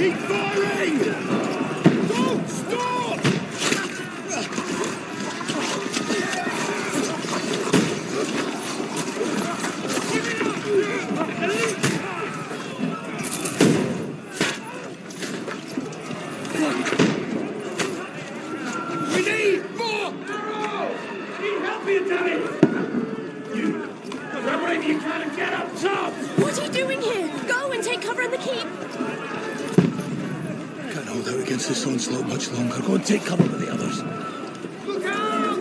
Keep firing! Don't stop! We need more! Need help here, Danny! You, grab whatever you can and get up top! What are you doing here? Go and take cover in the keep. Can't hold out against this onslaught much longer. Go and take cover with the others. Look out!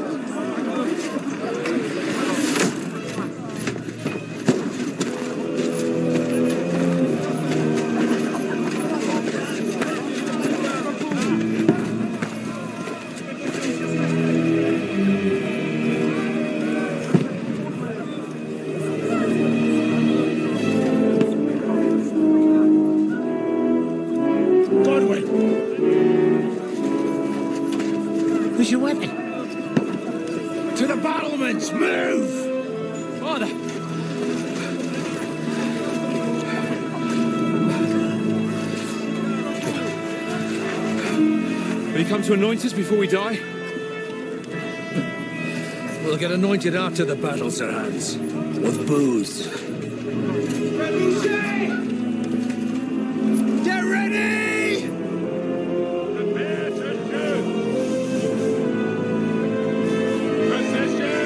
Godwin! Who's your weapon? To the battlements! Move! Order! Will you come to anoint us before we die? We'll get anointed after the battle, Sir Hans. With booze. Get ready! Prepare to shoot! Position!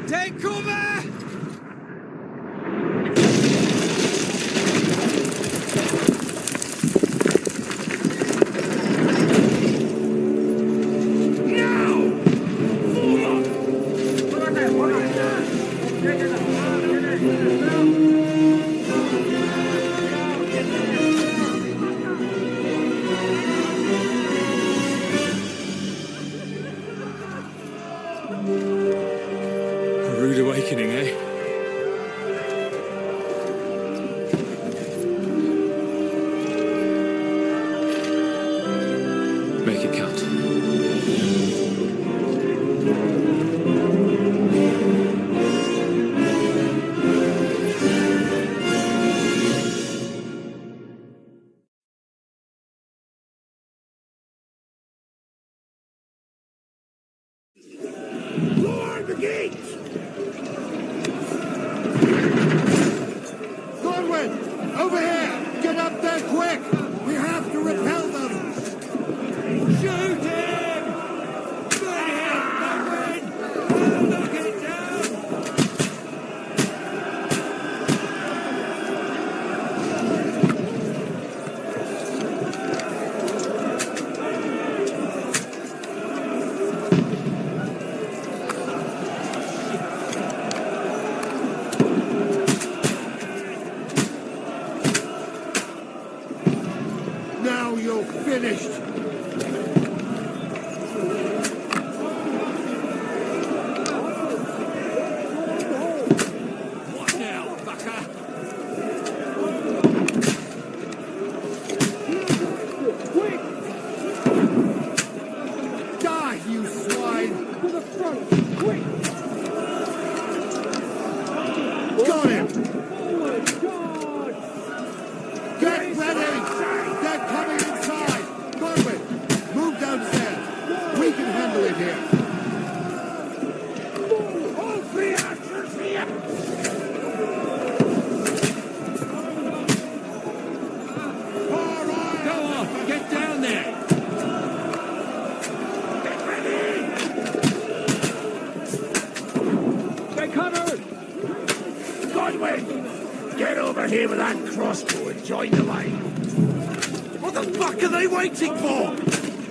Take cover! A rude awakening, eh? Make it count. Lower the gate! Godwin! Over here! Get up there quick! We have to repel them! Shoot him! Good hit, Godwin! Knock it down! Now you're finished! What now, fucker? Quick! Die, you swine! To the front! Quick! Got him! Get ready! They're coming inside! Godwin, move downstairs. We can handle it here. All three archers here! All right! Go on, get down there! Get ready! Get covered! Godwin, get over here with that crossbow and join the line. What the fuck are they waiting for?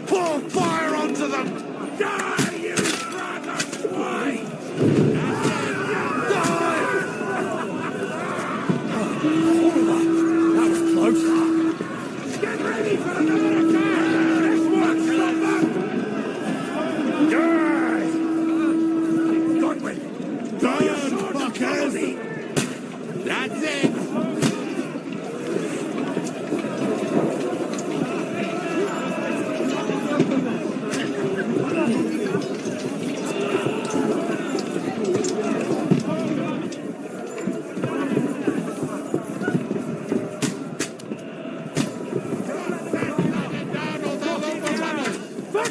Pour fire onto them! Die, you brother swine! Die! That was close. Get ready for another attack! This won't stop them! Die! Godwin! Burn, fuckers! That's it!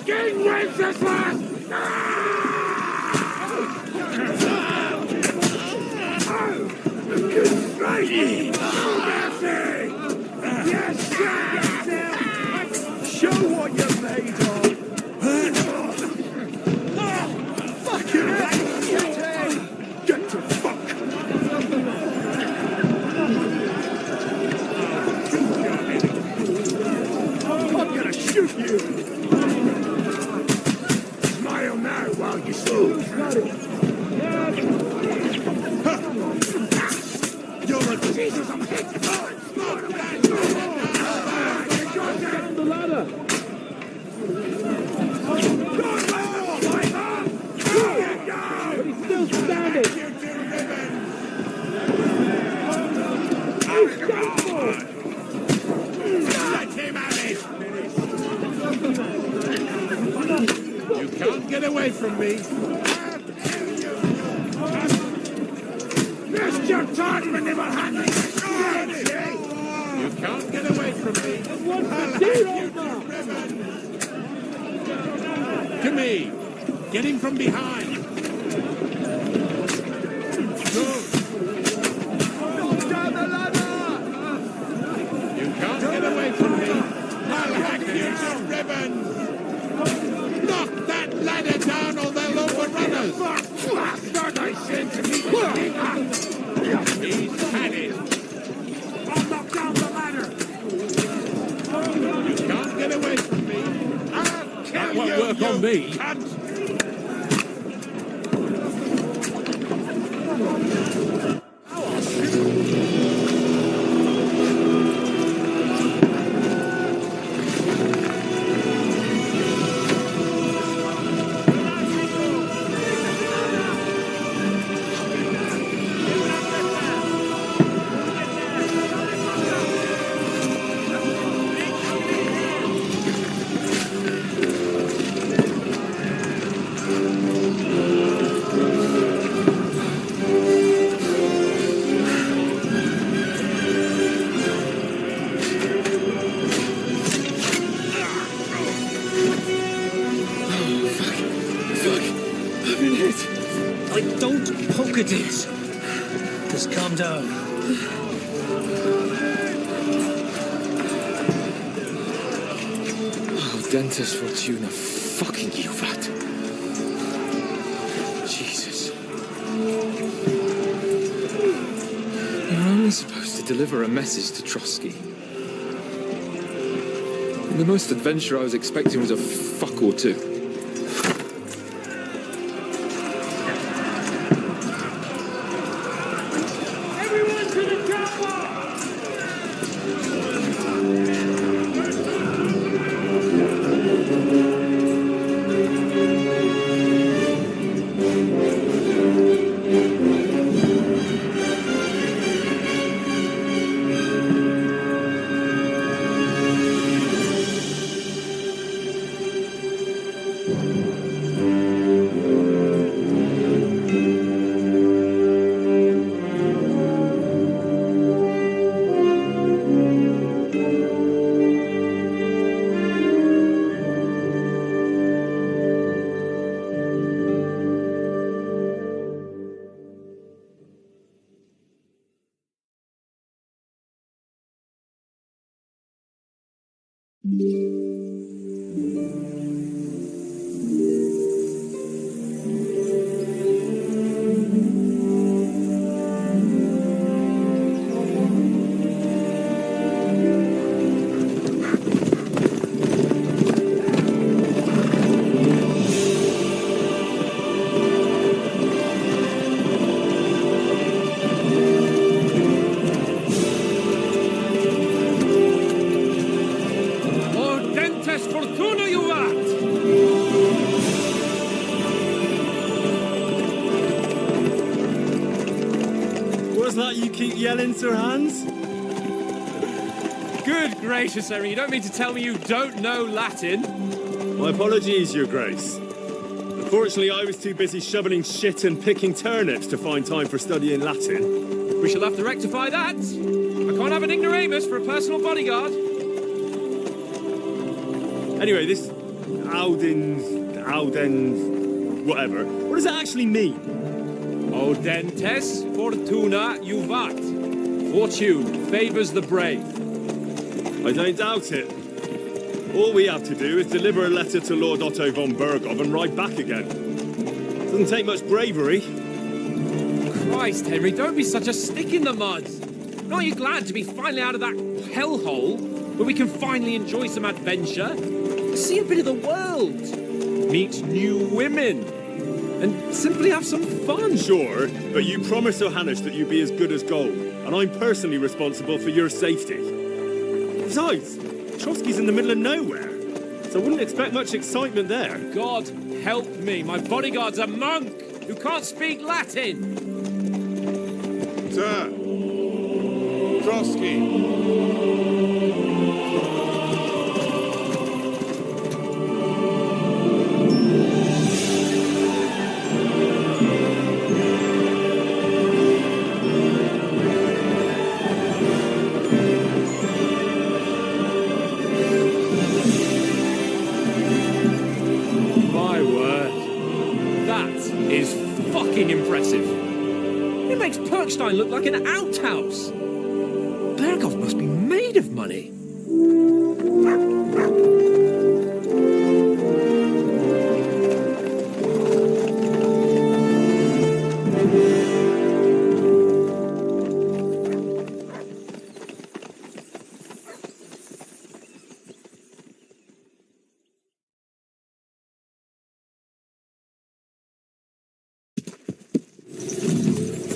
fucking Wenceslas! Constraint! Mercy! Yes, show what you're made of! Fucking hell! Get to fuck! I'm gonna shoot you! Smile now while you still can. You're a Jesus, I'm hit! Down the ladder! But he's still standing! Let him have it! You can't get away from me! Mr. Todd never had me! You can't get away from me! I'll have you driven! To me! Get him from behind! Down the ladder! You can't get away from me! I'll hack you to ribbons! Knock that ladder down or they'll overrun us! Bastard, I said to me! He's had it! I'll knock down the ladder! You can't get away from me! I'll kill that won't work on me! Cunt. Just calm down. Oh, Dentist Fortuna, fucking you, that. Jesus. You're only supposed to deliver a message to Trotsky. The most adventure I was expecting was a fuck or two. Yelling, Sir Hans? Good gracious, sir, you don't mean to tell me you don't know Latin? My apologies, Your Grace. Unfortunately, I was too busy shoveling shit and picking turnips to find time for studying Latin. We shall have to rectify that. I can't have an ignoramus for a personal bodyguard. Anyway, this Audens, whatever. What does it actually mean? Audentes fortuna juvat. Fortune favours the brave. I don't doubt it. All we have to do is deliver a letter to Lord Otto von Berghoff and ride back again. Doesn't take much bravery. Christ, Henry, don't be such a stick in the mud. Aren't you glad to be finally out of that hellhole where we can finally enjoy some adventure? See a bit of the world. Meet new women. And simply have some fun. Sure, but you promised Johannes that you'd be as good as gold, and I'm personally responsible for your safety. Besides, Trotsky's in the middle of nowhere, so I wouldn't expect much excitement there. God help me, my bodyguard's a monk who can't speak Latin. Sir, Trotsky. My word, that is fucking impressive. It makes Perkstein look like an outhouse. Berghoff must be made of money.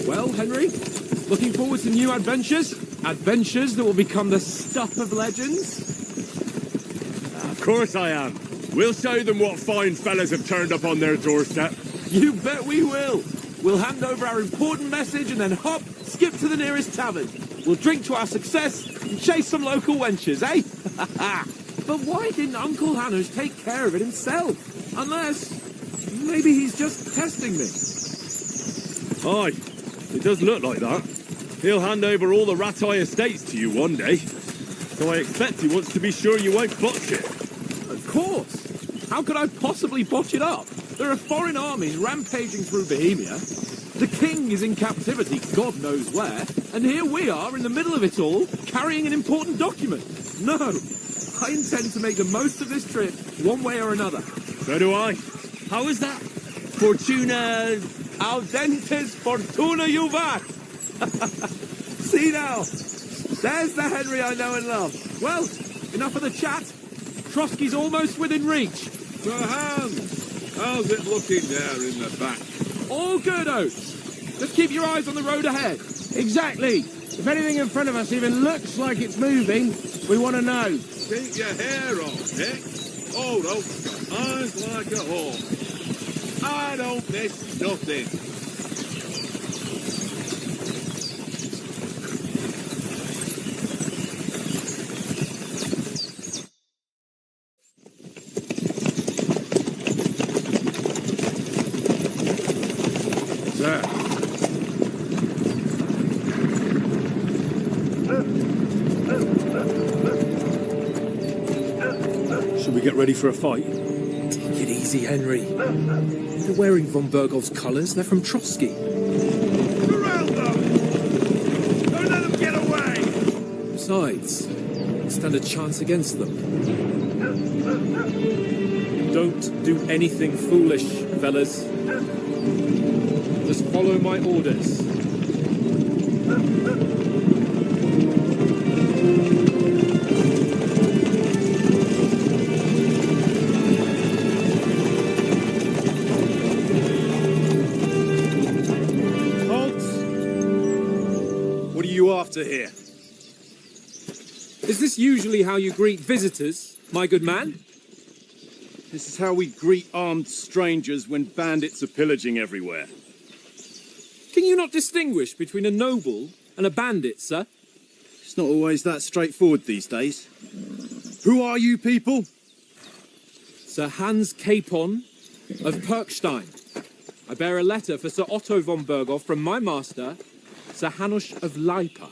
Well, Henry, looking forward to new adventures? Adventures that will become the stuff of legends? Of course I am. We'll show them what fine fellas have turned up on their doorstep. You bet we will. We'll hand over our important message and then hop, skip to the nearest tavern. We'll drink to our success and chase some local wenches, eh? But why didn't Uncle Hannes take care of it himself? Unless, maybe he's just testing me. Aye, it does look like that. He'll hand over all the Ratai estates to you one day. So I expect he wants to be sure you won't botch it. Of course. How could I possibly botch it up? There are foreign armies rampaging through Bohemia. The king is in captivity, God knows where. And here we are in the middle of it all, carrying an important document. No, I intend to make the most of this trip, one way or another. So do I. How is that? Fortuna... Audentes fortuna juvat. See now, there's the Henry I know and love. Well, enough of the chat. Trotsky's almost within reach. Sir Hans, how's it looking there in the back? All good, Oates. Just keep your eyes on the road ahead. Exactly. If anything in front of us even looks like it's moving, we want to know. Keep your hair on, Nick. Hold up, eyes like a hawk. I don't miss nothing. Sir. Should we get ready for a fight? Take it easy, Henry. They're wearing von Berghoff's colours. They're from Trotsky. Around them! Don't let them get away! Besides, stand a chance against them. Don't do anything foolish, fellas. Just follow my orders. After here. Is this usually how you greet visitors, my good man? This is how we greet armed strangers when bandits are pillaging everywhere. Can you not distinguish between a noble and a bandit, sir? It's not always that straightforward these days. Who are you people? Sir Hans Capon of Perkstein. I bear a letter for Sir Otto von Berghoff from my master, Sir Hanush of Lipa.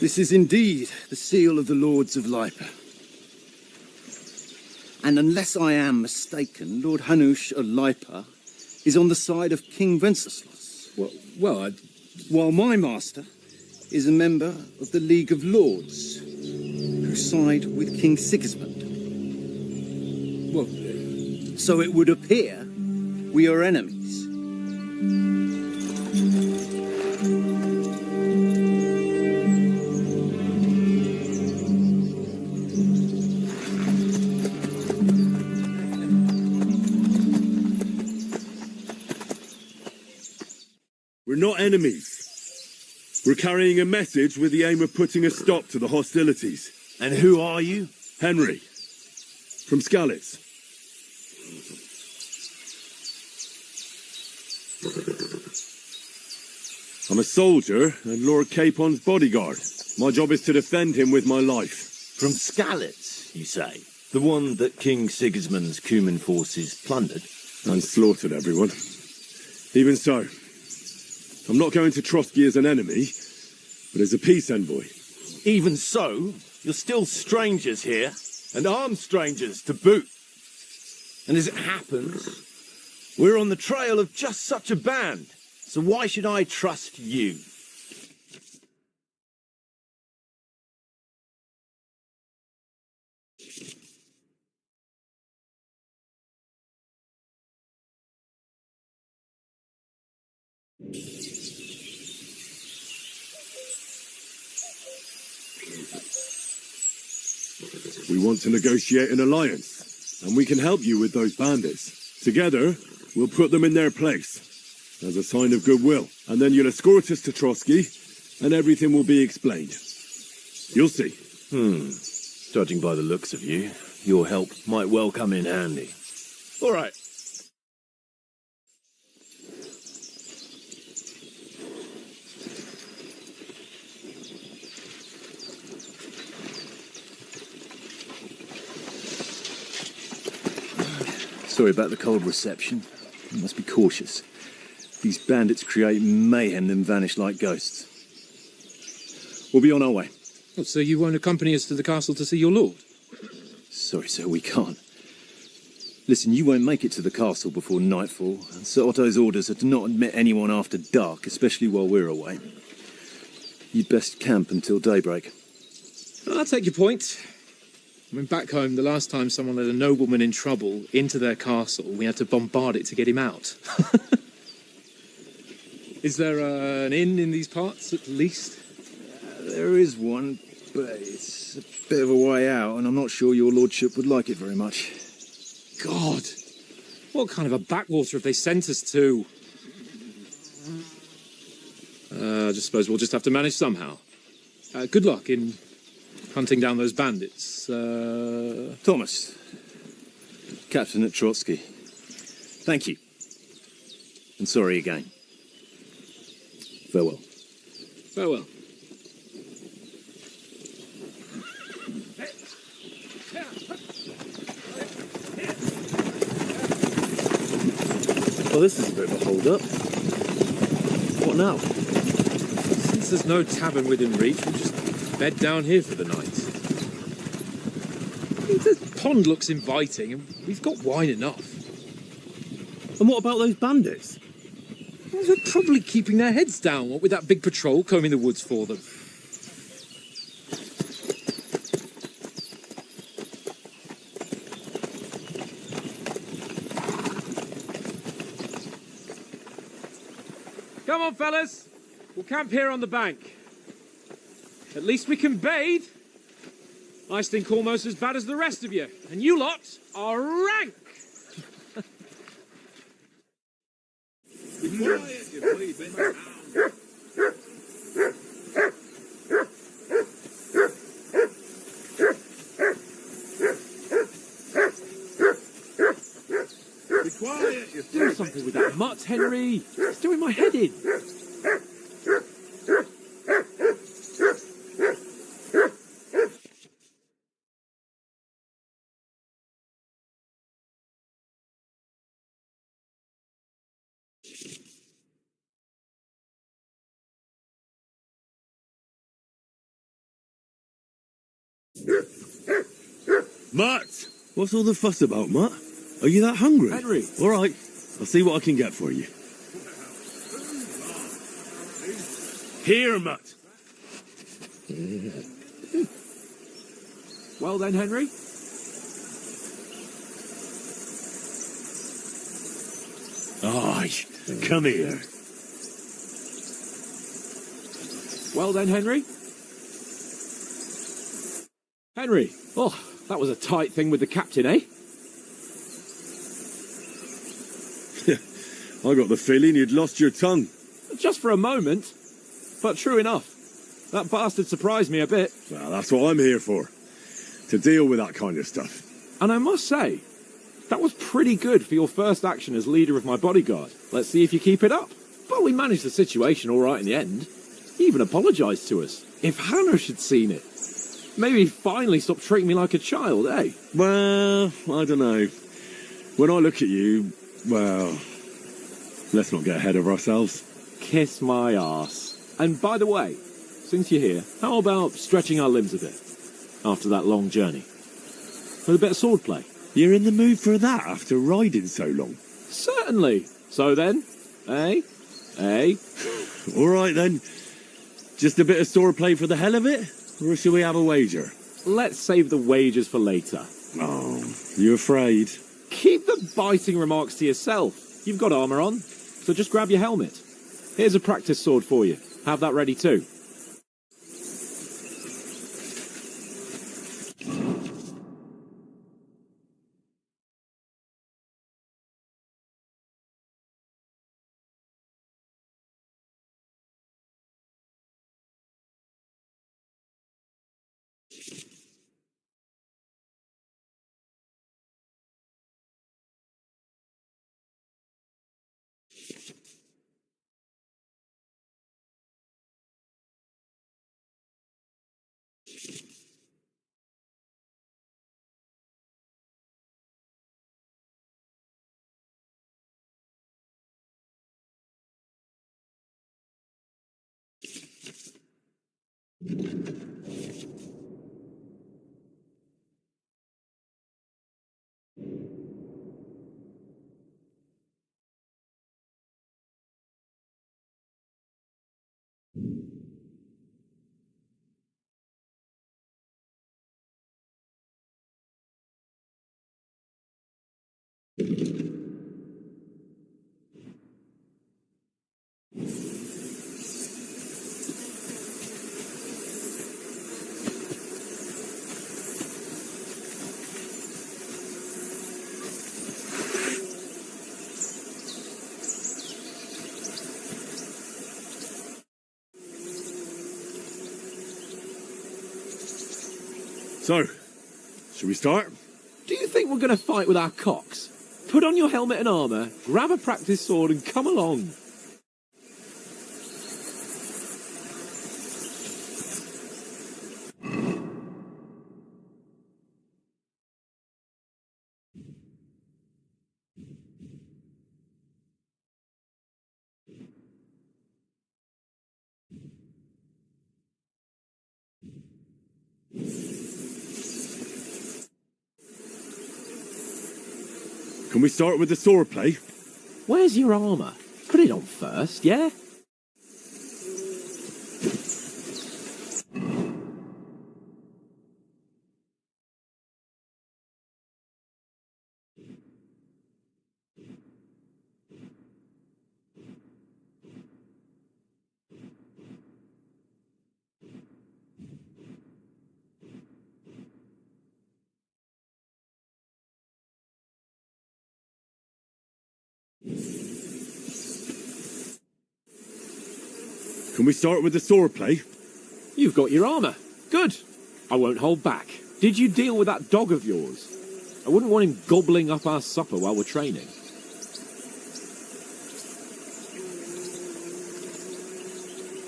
This is indeed the seal of the Lords of Lipa. And unless I am mistaken, Lord Hanush of Lipa is on the side of King Wenceslas. While my master is a member of the League of Lords, who side with King Sigismund. So it would appear we are enemies. We're not enemies. We're carrying a message with the aim of putting a stop to the hostilities. And who are you? Henry, from Skalitz. I'm a soldier and Lord Capon's bodyguard. My job is to defend him with my life. From Skalitz, you say? The one that King Sigismund's Cuman forces plundered? And slaughtered everyone. Even so, I'm not going to Trotsky as an enemy, but as a peace envoy. Even so, you're still strangers here, and armed strangers to boot. And as it happens, we're on the trail of just such a band, so why should I trust you? We want to negotiate an alliance, and we can help you with those bandits. Together, we'll put them in their place, as a sign of goodwill. And then you'll escort us to Trotsky, and everything will be explained. You'll see. Judging by the looks of you, your help might well come in handy. All right. Sorry about the cold reception. You must be cautious. These bandits create mayhem, then vanish like ghosts. We'll be on our way. Oh, so you won't accompany us to the castle to see your lord? Sorry, sir, we can't. Listen, you won't make it to the castle before nightfall, and Sir Otto's orders are to not admit anyone after dark, especially while we're away. You'd best camp until daybreak. I'll take your point. I mean, back home, the last time someone let a nobleman in trouble into their castle, we had to bombard it to get him out. Is there an inn in these parts, at least? There is one, but it's a bit of a way out, and I'm not sure your lordship would like it very much. God! What kind of a backwater have they sent us to? I just suppose we'll just have to manage somehow. Good luck in hunting down those bandits. Thomas, captain at Trotsky. Thank you. And sorry again. Farewell. Farewell. Well, this is a bit of a hold-up. What now? Since there's no tavern within reach, we'll just bed down here for the night. The pond looks inviting, and we've got wine enough. And what about those bandits? Well, they're probably keeping their heads down, what with that big patrol combing the woods for them. Come on, fellas. We'll camp here on the bank. At least we can bathe. I stink almost as bad as the rest of you. And you lot are rank. Do something with that mutt, Henry. It's doing my head in. Mutt! What's all the fuss about, Mutt? Are you that hungry? Henry. All right, I'll see what I can get for you. Here, Mutt. Well then, Henry. Aye, come here. Well then, Henry. Henry. Oh, that was a tight thing with the captain, eh? I got the feeling you'd lost your tongue. Just for a moment. But true enough. That bastard surprised me a bit. Well, that's what I'm here for. To deal with that kind of stuff. And I must say, that was pretty good for your first action as leader of my bodyguard. Let's see if you keep it up. But we managed the situation all right in the end. He even apologised to us. If Hanush had seen it, maybe he'd finally stop treating me like a child, eh? Well, I don't know. When I look at you, well, let's not get ahead of ourselves. Kiss my arse. And by the way, since you're here, how about stretching our limbs a bit after that long journey? With a bit of swordplay. You're in the mood for that after riding so long? Certainly. So then, eh? Eh? All right then. Just a bit of swordplay for the hell of it? Or shall we have a wager? Let's save the wagers for later. Oh, you afraid? Keep the biting remarks to yourself. You've got armour on, so just grab your helmet. Here's a practice sword for you. Have that ready too. So, should we start? Do you think we're going to fight with our cocks? Put on your helmet and armour, grab a practice sword and come along. Can we start with the swordplay? Where's your armour? Put it on first, yeah? Can we start with the swordplay? You've got your armour. Good. I won't hold back. Did you deal with that dog of yours? I wouldn't want him gobbling up our supper while we're training.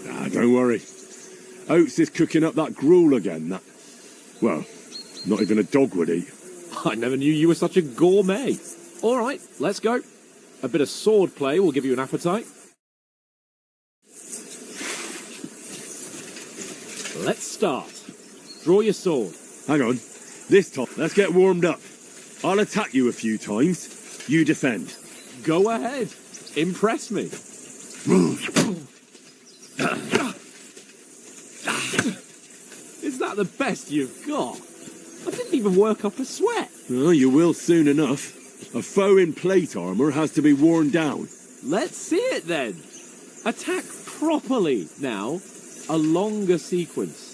Ah, don't worry. Oates is cooking up that gruel again. That, well, not even a dog would eat. I never knew you were such a gourmet. All right, let's go. A bit of sword play will give you an appetite. Let's start. Draw your sword. Hang on. This time, let's get warmed up. I'll attack you a few times. You defend. Go ahead. Impress me. Is that the best you've got? I didn't even work up a sweat. Oh, you will soon enough. A foe in plate armor has to be worn down. Let's see it then. Attack properly now. A longer sequence.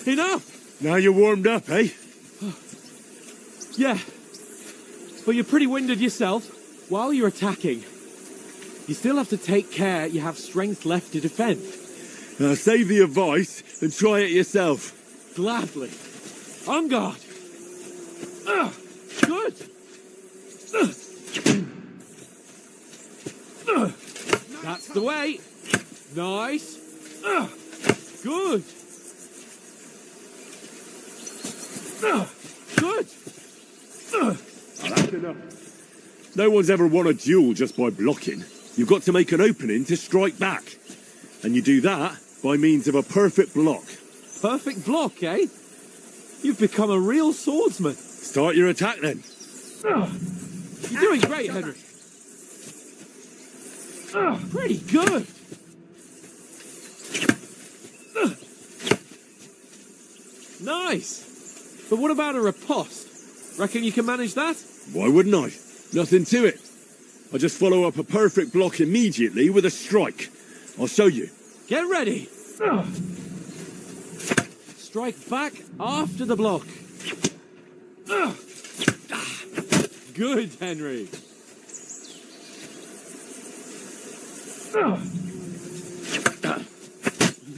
Enough! Now you're warmed up, eh? Yeah. But you're pretty winded yourself. While you're attacking, you still have to take care you have strength left to defend. Save the advice and try it yourself. Gladly. On guard. Good. That's the way. Nice. Good. Good. That's enough. No one's ever won a duel just by blocking. You've got to make an opening to strike back. And you do that by means of a perfect block. Perfect block, eh? You've become a real swordsman. Start your attack then. You're doing great, Henry. Pretty good. Nice. But what about a riposte? Reckon you can manage that? Why wouldn't I? Nothing to it. I just follow up a perfect block immediately with a strike. I'll show you. Get ready. Strike back after the block. Good, Henry.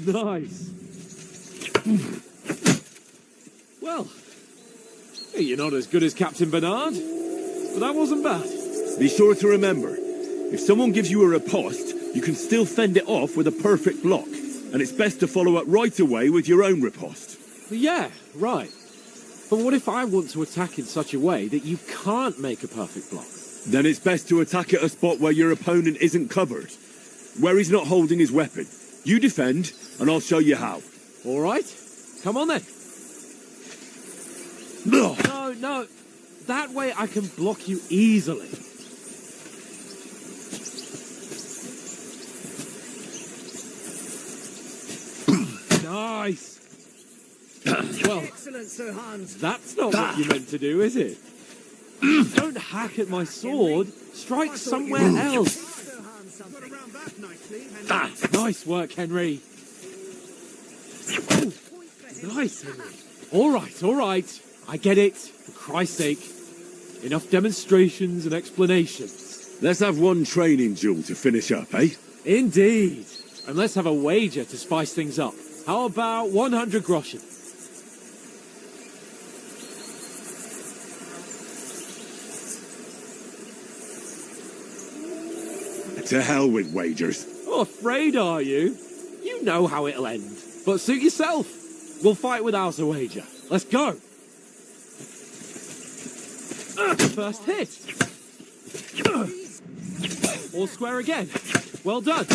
Nice. Well, you're not as good as Captain Bernard, but that wasn't bad. Be sure to remember, if someone gives you a riposte, you can still fend it off with a perfect block, and it's best to follow up right away with your own riposte. Yeah, right. But what if I want to attack in such a way that you can't make a perfect block? Then it's best to attack at a spot where your opponent isn't covered, where he's not holding his weapon. You defend, and I'll show you how. All right. Come on then. No. That way I can block you easily. Nice. Well, Excellent, Sir Hans. that's not what you meant to do, is it? Don't hack at my sword. Strike somewhere else. Sir Hans, got around that nicely. And Nice work, Henry. Oh, nice, Henry. All right. I get it. For Christ's sake. Enough demonstrations and explanations. Let's have one training duel to finish up, eh? Indeed. And let's have a wager to spice things up. How about 100 groschen? To hell with wagers. Oh, afraid are you? You know how it'll end. But suit yourself. We'll fight without a wager. Let's go. First hit. All square again. Well done.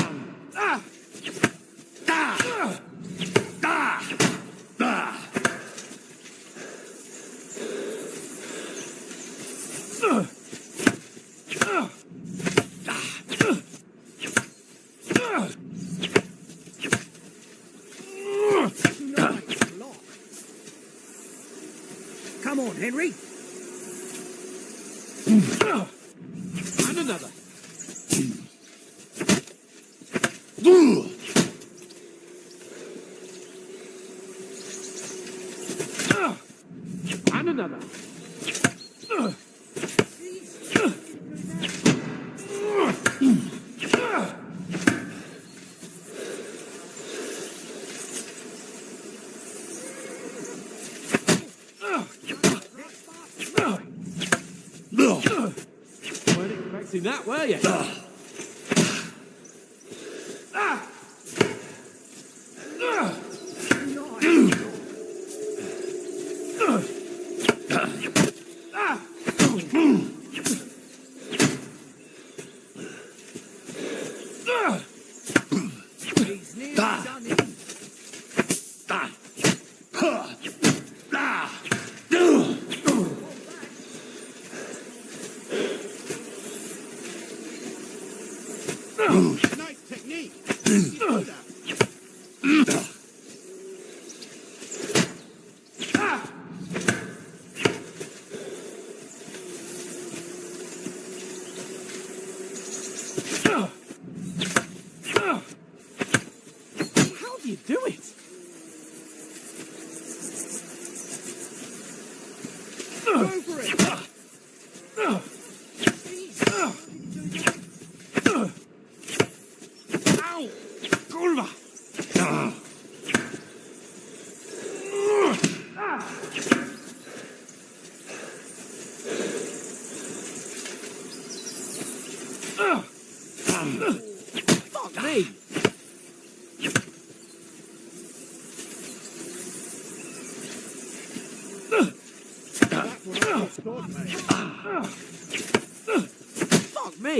Come on, Henry. And another. And another. Weren't expecting that, were you? He's nearly done it. Nice technique. You do that. How do you do it? Go for it. Ow! Kurwa! Fuck me! Fuck me!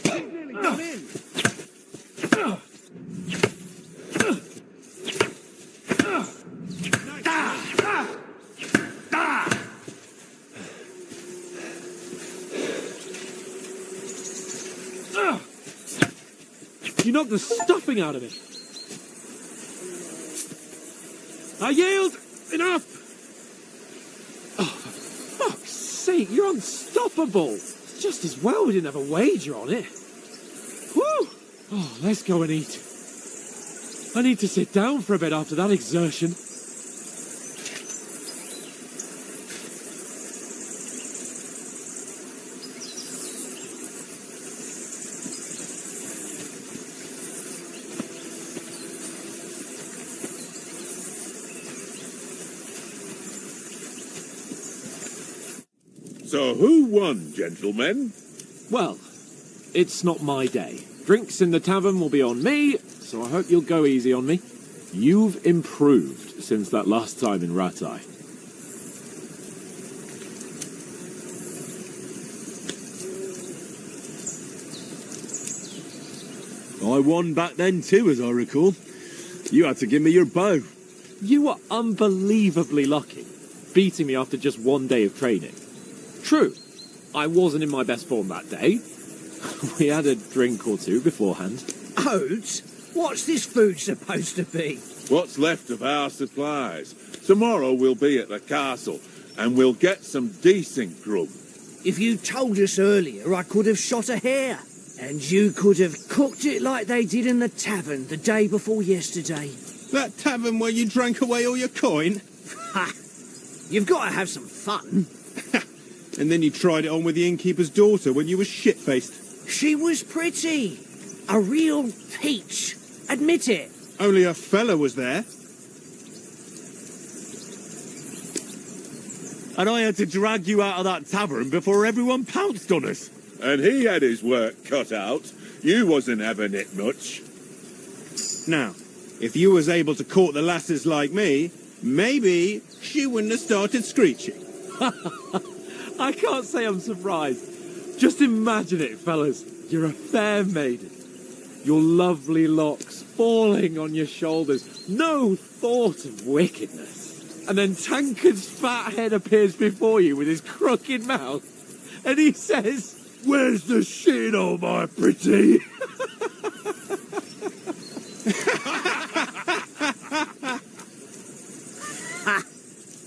He's nearly done in. You knocked the stuffing out of it. I yield! Enough! Oh, for fuck's sake, you're unstoppable! Just as well we didn't have a wager on it. Whew! Oh, let's go and eat. I need to sit down for a bit after that exertion. So who won, gentlemen? Well, it's not my day. Drinks in the tavern will be on me, so I hope you'll go easy on me. You've improved since that last time in Ratai. I won back then too, as I recall. You had to give me your bow. You were unbelievably lucky, beating me after just one day of training. True, I wasn't in my best form that day. We had a drink or two beforehand. Oats? What's this food supposed to be? What's left of our supplies? Tomorrow we'll be at the castle, and we'll get some decent grub. If you told us earlier, I could have shot a hare. And you could have cooked it like they did in the tavern the day before yesterday. That tavern where you drank away all your coin? Ha! You've got to have some fun. And then you tried it on with the innkeeper's daughter when you were shit-faced. She was pretty. A real peach. Admit it. Only a fella was there. And I had to drag you out of that tavern before everyone pounced on us. And he had his work cut out. You wasn't having it much. Now, if you was able to court the lasses like me, maybe she wouldn't have started screeching. I can't say I'm surprised. Just imagine it, fellas. You're a fair maiden. Your lovely locks falling on your shoulders. No thought of wickedness. And then Tankard's fat head appears before you with his crooked mouth. And he says, Where's the shit, oh my pretty?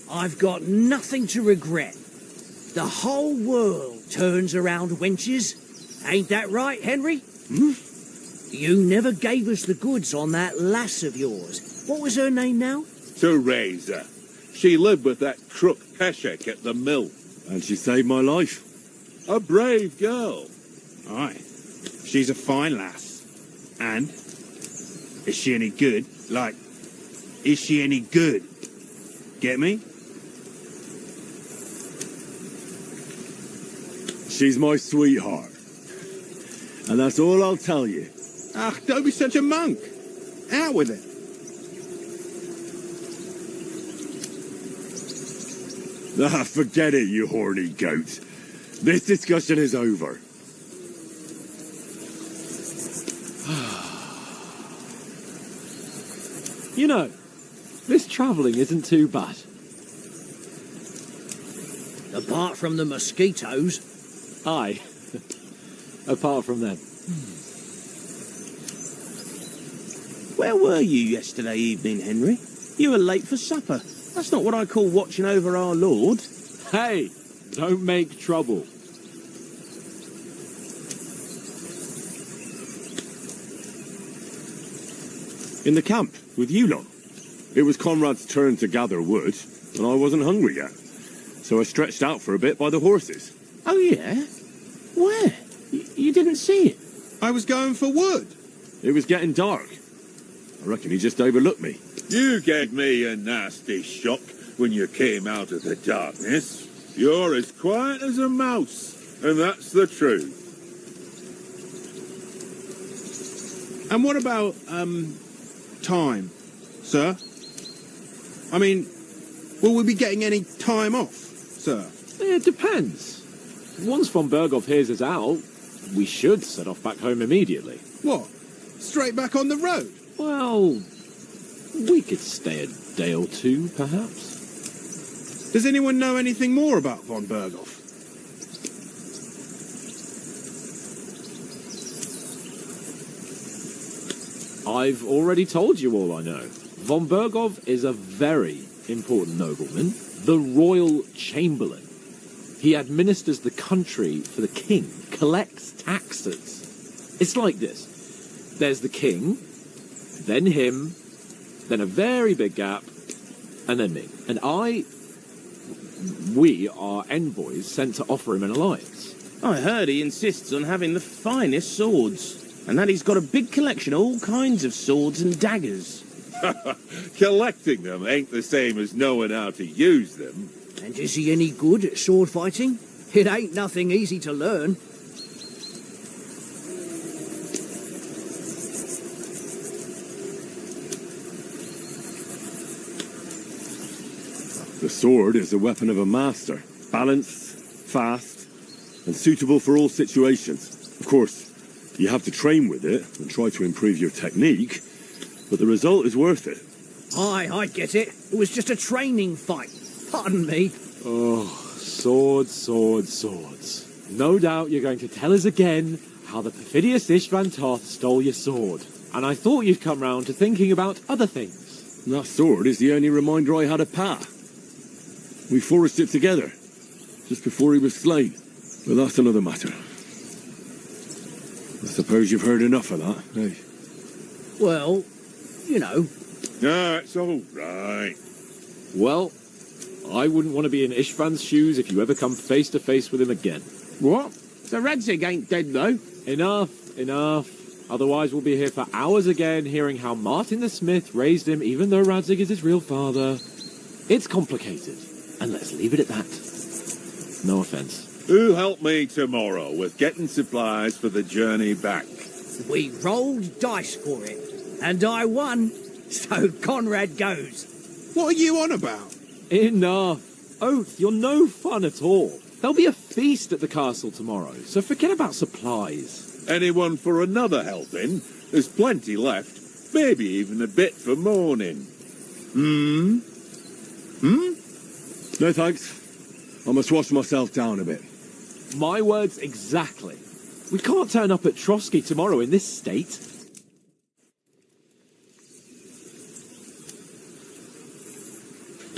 I've got nothing to regret. The whole world turns around wenches. Ain't that right, Henry? You never gave us the goods on that lass of yours. What was her name now? Teresa. She lived with that crook Peshek at the mill. And she saved my life. A brave girl. Aye. She's a fine lass. And? Is she any good? Like, is she any good? Get me? She's my sweetheart. And that's all I'll tell you. Ah, don't be such a monk. Out with it. Ah, forget it, you horny goat. This discussion is over. You know, this travelling isn't too bad. Apart from the mosquitoes. Aye. Apart from them. Where were you yesterday evening, Henry? You were late for supper. That's not what I call watching over our Lord. Hey, don't make trouble. In the camp, with you lot. It was Conrad's turn to gather wood, and I wasn't hungry yet. So I stretched out for a bit by the horses. Oh, yeah? Where? You didn't see it? I was going for wood. It was getting dark. I reckon he just overlooked me. You gave me a nasty shock when you came out of the darkness. You're as quiet as a mouse, and that's the truth. And what about, time, sir? I mean, will we be getting any time off, sir? It depends. Once von Berghoff hears us out, we should set off back home immediately. What? Straight back on the road? Well, we could stay a day or two, perhaps. Does anyone know anything more about von Berghoff? I've already told you all I know. Von Berghoff is a very important nobleman, the royal chamberlain. He administers the country for the king, collects taxes. It's like this. There's the king, then him, then a very big gap, and then me. And we are envoys sent to offer him an alliance. I heard he insists on having the finest swords, and that he's got a big collection of all kinds of swords and daggers. Collecting them ain't the same as knowing how to use them. And is he any good at sword fighting? It ain't nothing easy to learn. The sword is the weapon of a master. Balanced, fast, and suitable for all situations. Of course, you have to train with it and try to improve your technique, but the result is worth it. Aye, I get it. It was just a training fight. Pardon me. Oh, swords, swords, swords. No doubt you're going to tell us again how the perfidious Istvan Toth stole your sword. And I thought you'd come round to thinking about other things. That sword is the only reminder I had of Pa. We forged it together, just before he was slain. But that's another matter. I suppose you've heard enough of that, eh? Well, you know. No, it's all right. Well, I wouldn't want to be in Istvan's shoes if you ever come face to face with him again. What? So Radzig ain't dead, though? Enough, enough. Otherwise we'll be here for hours again hearing how Martin the Smith raised him even though Radzig is his real father. It's complicated, and let's leave it at that. No offence. Who'll help me tomorrow with getting supplies for the journey back? We rolled dice for it, and I won, so Conrad goes. What are you on about? Enough. Oath, you're no fun at all. There'll be a feast at the castle tomorrow, so forget about supplies. Anyone for another helping? There's plenty left. Maybe even a bit for morning. No thanks. I must wash myself down a bit. My words exactly. We can't turn up at Trotsky tomorrow in this state.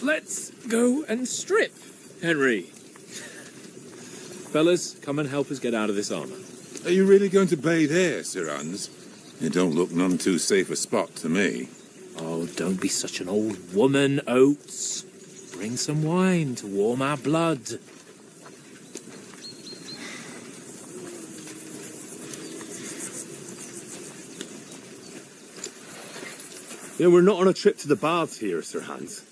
Let's go and strip, Henry. Fellas, come and help us get out of this armour. Are you really going to bathe here, Sir Hans? It don't look none too safe a spot to me. Oh, don't be such an old woman, Oates. Bring some wine to warm our blood. You know, we're not on a trip to the baths here, Sir Hans.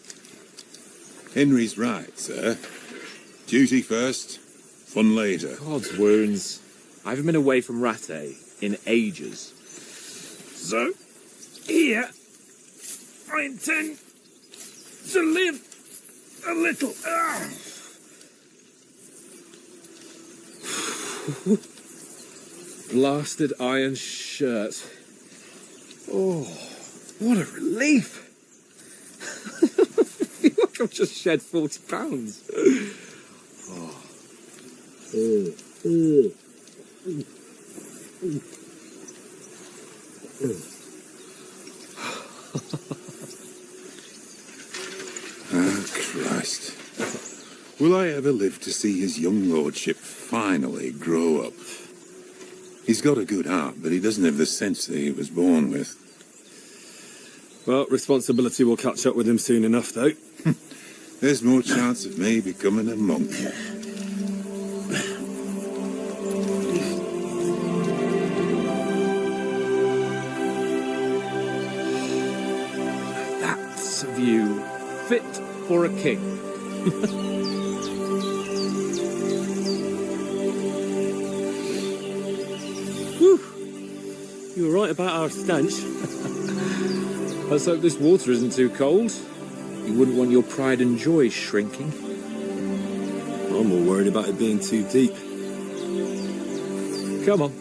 Henry's right, sir. Duty first, fun later. God's wounds. I haven't been away from Rattay in ages. So, here, I intend to live a little. Blasted iron shirt. Oh, what a relief. I feel like I've just shed 40 pounds. Christ. Will I ever live to see his young lordship finally grow up? He's got a good heart, but he doesn't have the sense that he was born with. Well, responsibility will catch up with him soon enough, though. There's more chance of me becoming a monk. That's a view fit for a king. Whew. You were right about our stench. Let's hope this water isn't too cold. You wouldn't want your pride and joy shrinking. I'm more worried about it being too deep. Come on.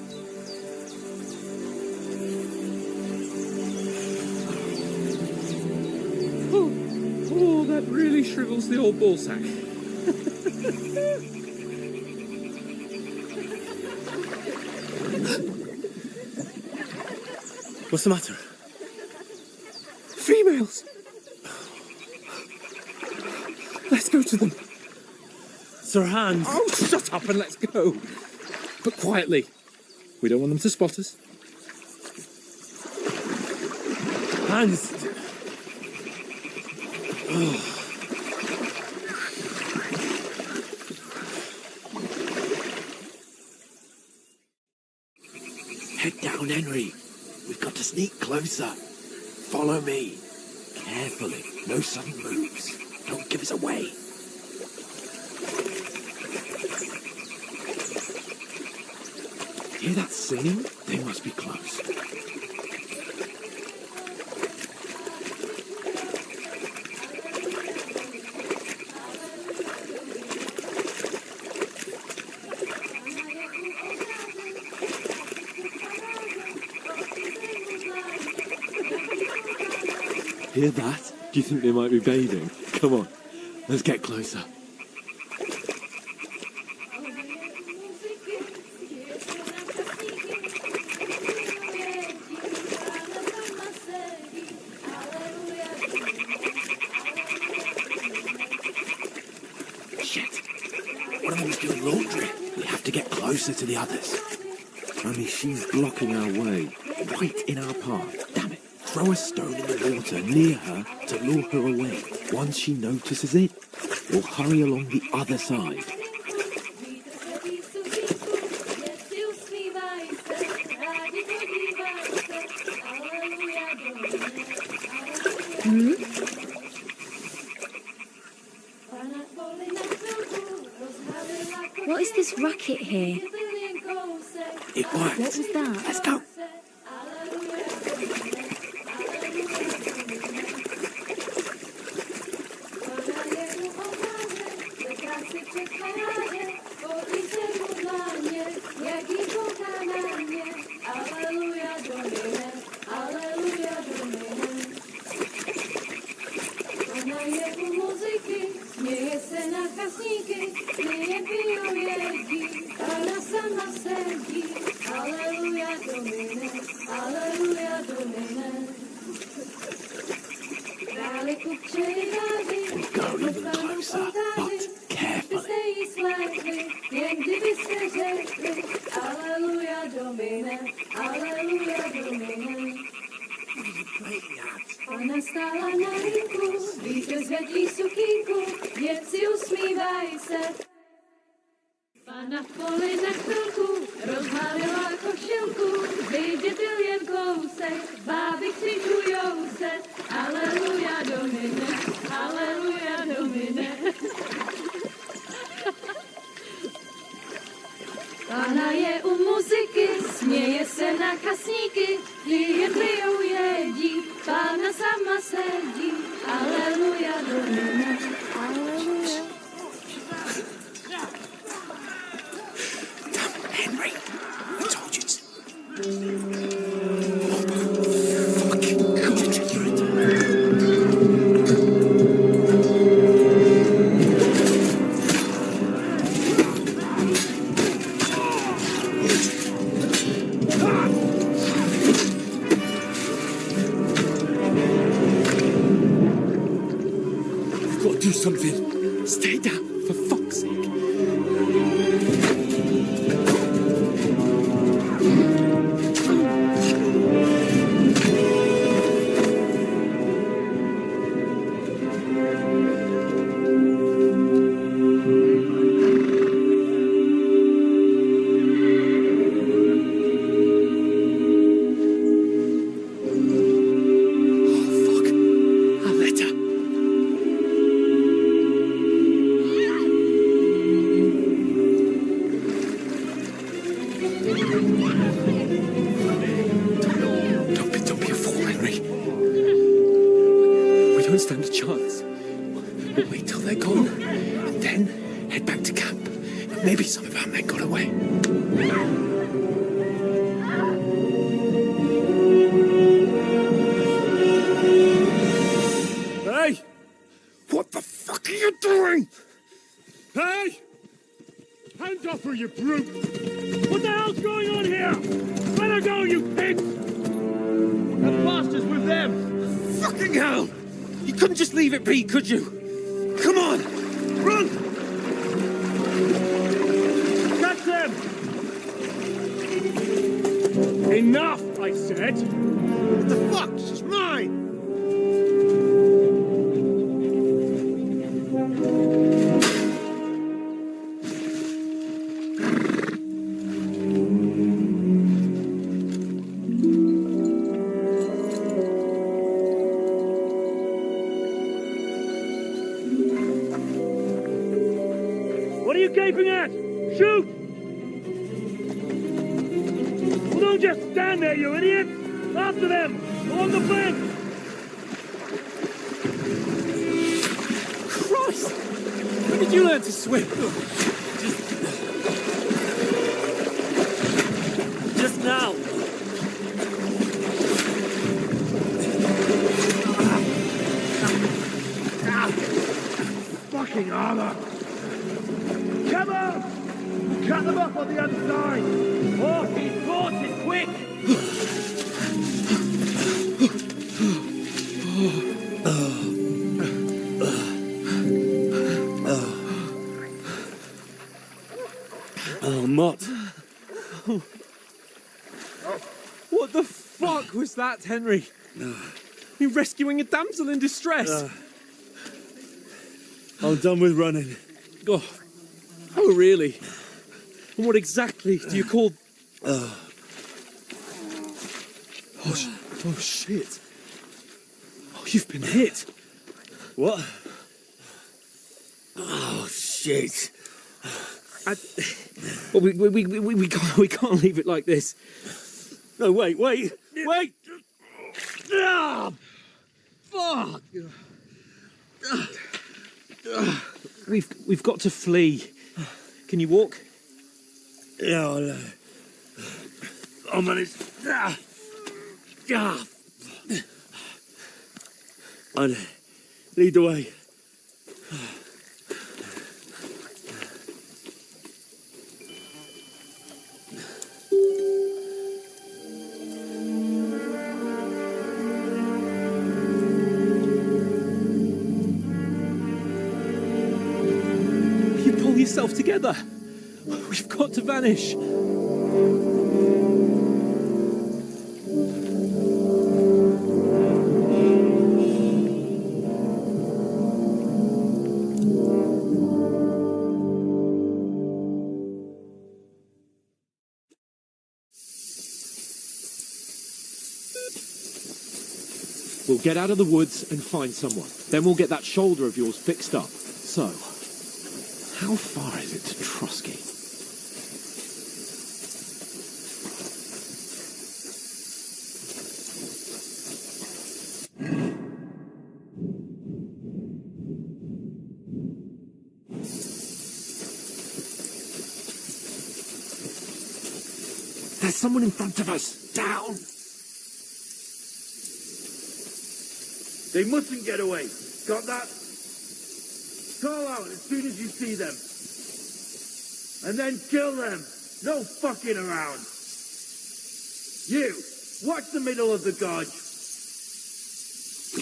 Oh, that really shrivels the old ball sack. What's the matter? Females! Let's go to them. Sir Hans! Oh, shut up and let's go. But quietly. We don't want them to spot us. Hans! Oh. Head down, Henry. We've got to sneak closer. Follow me. Carefully. No sudden moves. Don't give us away. Hear that singing? They must be close. Hear that? Do you think they might be bathing? Come on, let's get closer. Shit! One of them's doing laundry. We have to get closer to the others. Only she's blocking our way, right in our path. Damn it! Throw a stone in the water near her to lure her away. Once she notices it, we'll hurry along the other side. What is this racket here? It worked. What was that? Let's go. sama sedí. Aleluja, Domine, aleluja, Domine. Daleko přejdávy, dostanou soldáři, byste jí slekli, jen kdybyste řekli, aleluja, Domine, aleluja, Domine. Ona stála na rynku, vítr zvedlí sukínku, děvci usmívají se. Pana v poli na chvilku rozhálila košilku, vyjde byl jen kousek, báby křižujou se. Aleluja, Domine, aleluja, Domine. Pána je u muziky, směje se na kasníky, jen pijou jedí, Pána sama sedí. Aleluja, Domine, aleluja. Henry, I told you to. You've got to do something. Stay down, for fuck's sake. Stand a chance. We'll wait till they're gone, and then head back to camp. Maybe some of our men got away. Hey! What the fuck are you doing? Hey! Hands off her, you brute! What the hell's going on here? Let her go, you pigs! The bastards with them! Fucking hell! You couldn't just leave it be, could you? Come on! Run! Catch them! Enough, I said! What the fuck? She's mine! What are you gaping at? Shoot! Well, don't just stand there, you idiot! After them! Along the flank! Christ! When did you learn to swim? Just now! Fucking armor! Come on! Cut them off on the other side! Horses, horses, quick! Oh, Mutt. What the fuck was that, Henry? You rescuing a damsel in distress? I'm done with running. Oh, really? And what exactly do you call... Oh, shit. Oh, you've been hit. What? Oh, shit. Well, we can't leave it like this. No, wait! Ah, fuck! We've got to flee. Can you walk? Yeah, I'll manage. I'll lead the way. yourself together. We've got to vanish. We'll get out of the woods and find someone. Then we'll get that shoulder of yours fixed up. So, how far is it to Trotsky? There's someone in front of us. Down! They mustn't get away. Got that? Call out as soon as you see them. And then kill them. No fucking around. You, watch the middle of the gorge.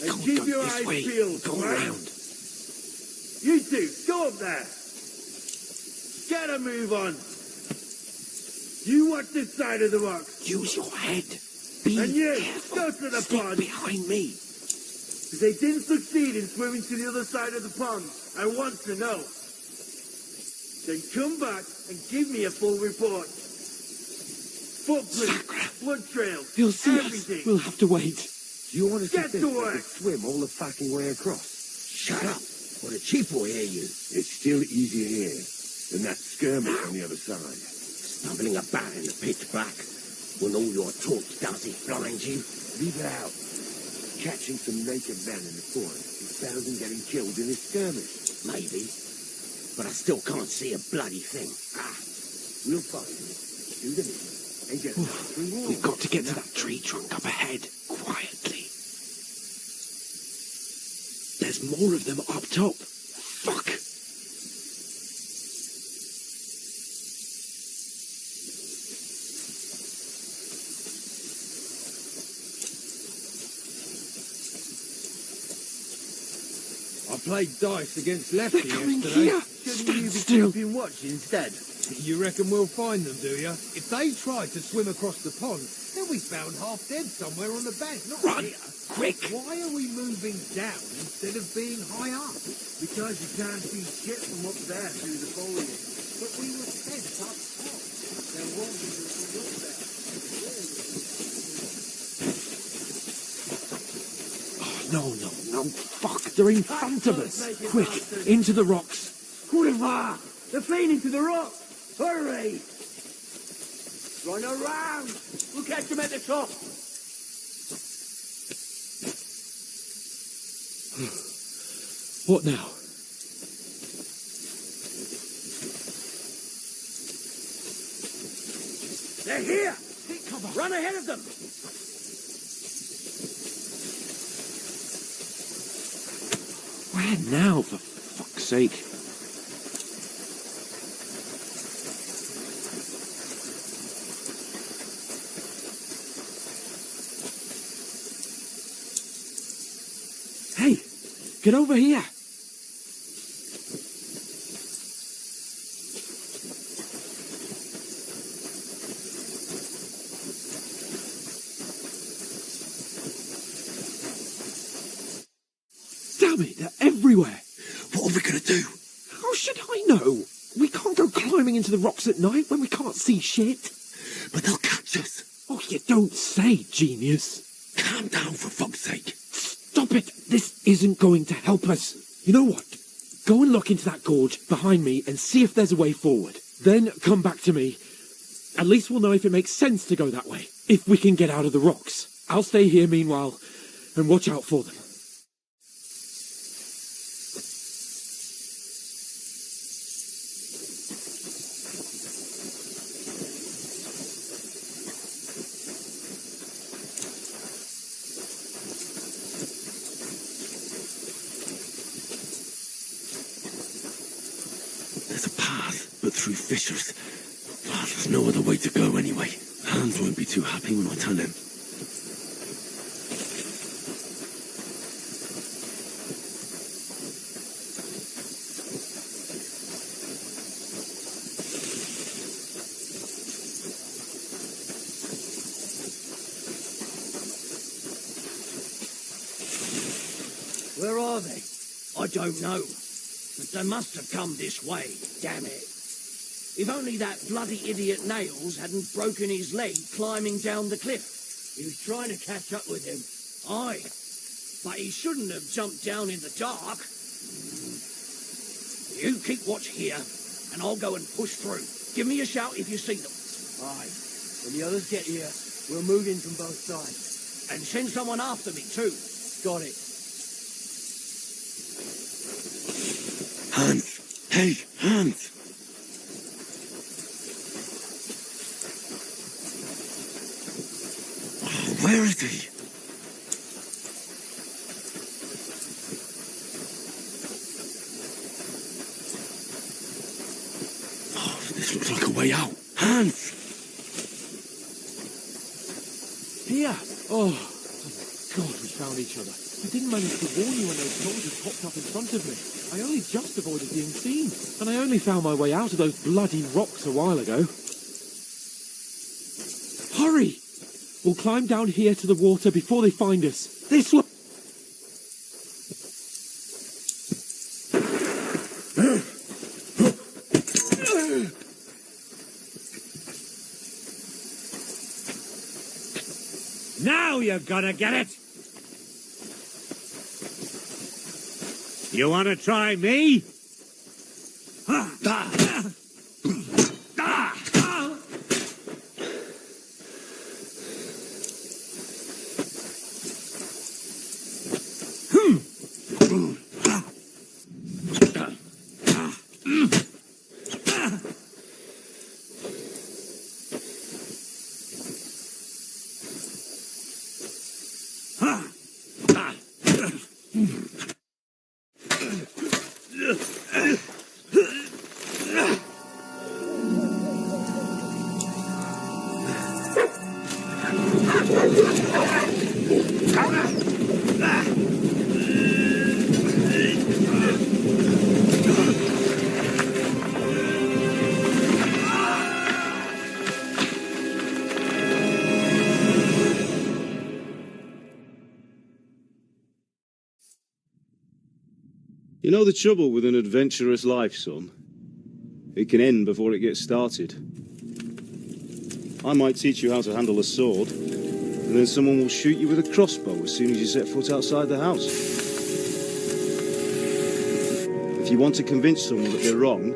And keep your eyes peeled. Go around. You two, go up there. Get a move on. You watch this side of the rock. Use your head. Be and you, careful. go to the Stick pond. behind me. If they didn't succeed in swimming to the other side of the pond, I want to know. Then come back and give me a full report. Footprints, blood trails, You'll see everything. us. We'll have to wait. You want us Get to to think work. we could swim all the fucking way across? Shut up, or the chief will hear you. It's still easier here than that skirmish on the other side. Stumbling about in the pitch black when all your talk does is blind you. Leave it out. Catching some naked men in the forest is better than getting killed in a skirmish. Maybe, but I still can't see a bloody thing. We'll find it. Do the mission and get another 3 more. We've got to get to that tree trunk up ahead, quietly. There's more of them up top. Fuck! I played dice against Lefty They're coming yesterday. here! Shouldn't you be Stand still! keeping watch instead? You reckon we'll find them, do you? If they tried to swim across the pond, they'll be found half dead somewhere on the bank, not Run! here. Quick! Why are we moving down instead of being high up? Because you can't see shit from up there through the foliage. But we were sent up top. There won't be anything up there. No, fuck, they're in front of us. Quick, into the rocks. Kurva! They're fleeing into the rock! Hurry! Run around! We'll catch them at the top! What now? They're here! Run ahead of them! Where now, for fuck's sake? Hey, get over here. Damn it, they're everywhere. What are we gonna do? How should I know? We can't go climbing into the rocks at night when we can't see shit. But they'll catch us. Oh, you don't say, genius. Calm down, for fuck's sake. Stop it! This isn't going to help us. You know what? Go and look into that gorge behind me and see if there's a way forward. Then come back to me. At least we'll know if it makes sense to go that way. If we can get out of the rocks. I'll stay here meanwhile and watch out for them. There's a path, but through fissures. Oh, there's no other way to go anyway. Hans won't be too happy when I tell him. Where are they? I don't know. But they must have come this way, damn it. If only that bloody idiot Nails hadn't broken his leg climbing down the cliff. He was trying to catch up with him. Aye. But he shouldn't have jumped down in the dark. You keep watch here, and I'll go and push through. Give me a shout if you see them. Aye. When the others get here, we'll move in from both sides. And send someone after me, too. Got it. Hans! Hey, Hans! Oh, where is he? Oh, this looks like a way out. Hans! Here! Oh, thank God we found each other. I didn't manage to warn you when those soldiers popped up in front of me. I only just avoided being seen, and I only found my way out of those bloody rocks a while ago. Hurry! We'll climb down here to the water before they find us. This way! Now you're gonna get it! You want to try me? You know the trouble with an adventurous life, son? It can end before it gets started. I might teach you how to handle a sword, and then someone will shoot you with a crossbow as soon as you set foot outside the house. If you want to convince someone that they're wrong,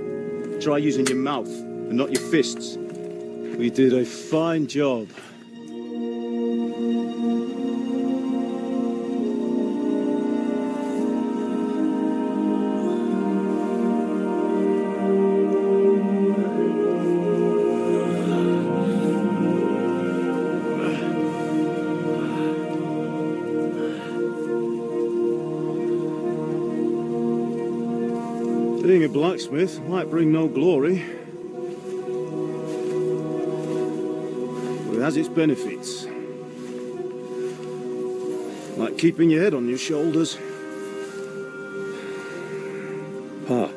try using your mouth and not your fists. We did a fine job. Being a blacksmith might bring no glory, but it has its benefits. Like keeping your head on your shoulders. Pa.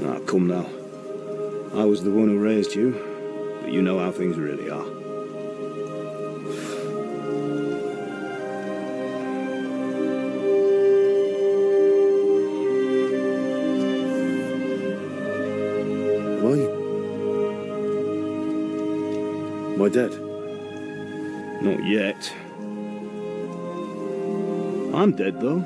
Ah, come now. I was the one who raised you, but you know how things really are. Am I dead? Not yet. I'm dead, though.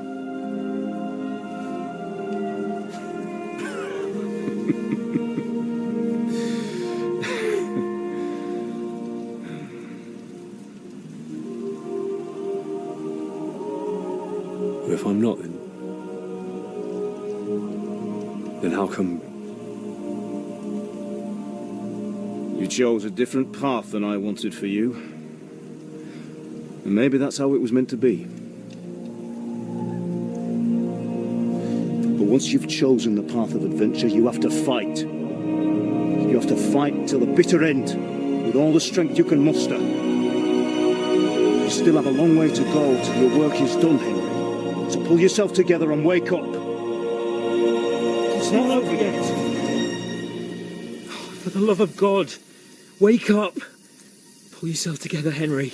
If I'm not, then how come... You chose a different path than I wanted for you. And maybe that's how it was meant to be. But once you've chosen the path of adventure, you have to fight. You have to fight till the bitter end, with all the strength you can muster. You still have a long way to go till your work is done, Henry. So pull yourself together and wake up. It's not over yet. For the love of God, wake up. Pull yourself together, Henry.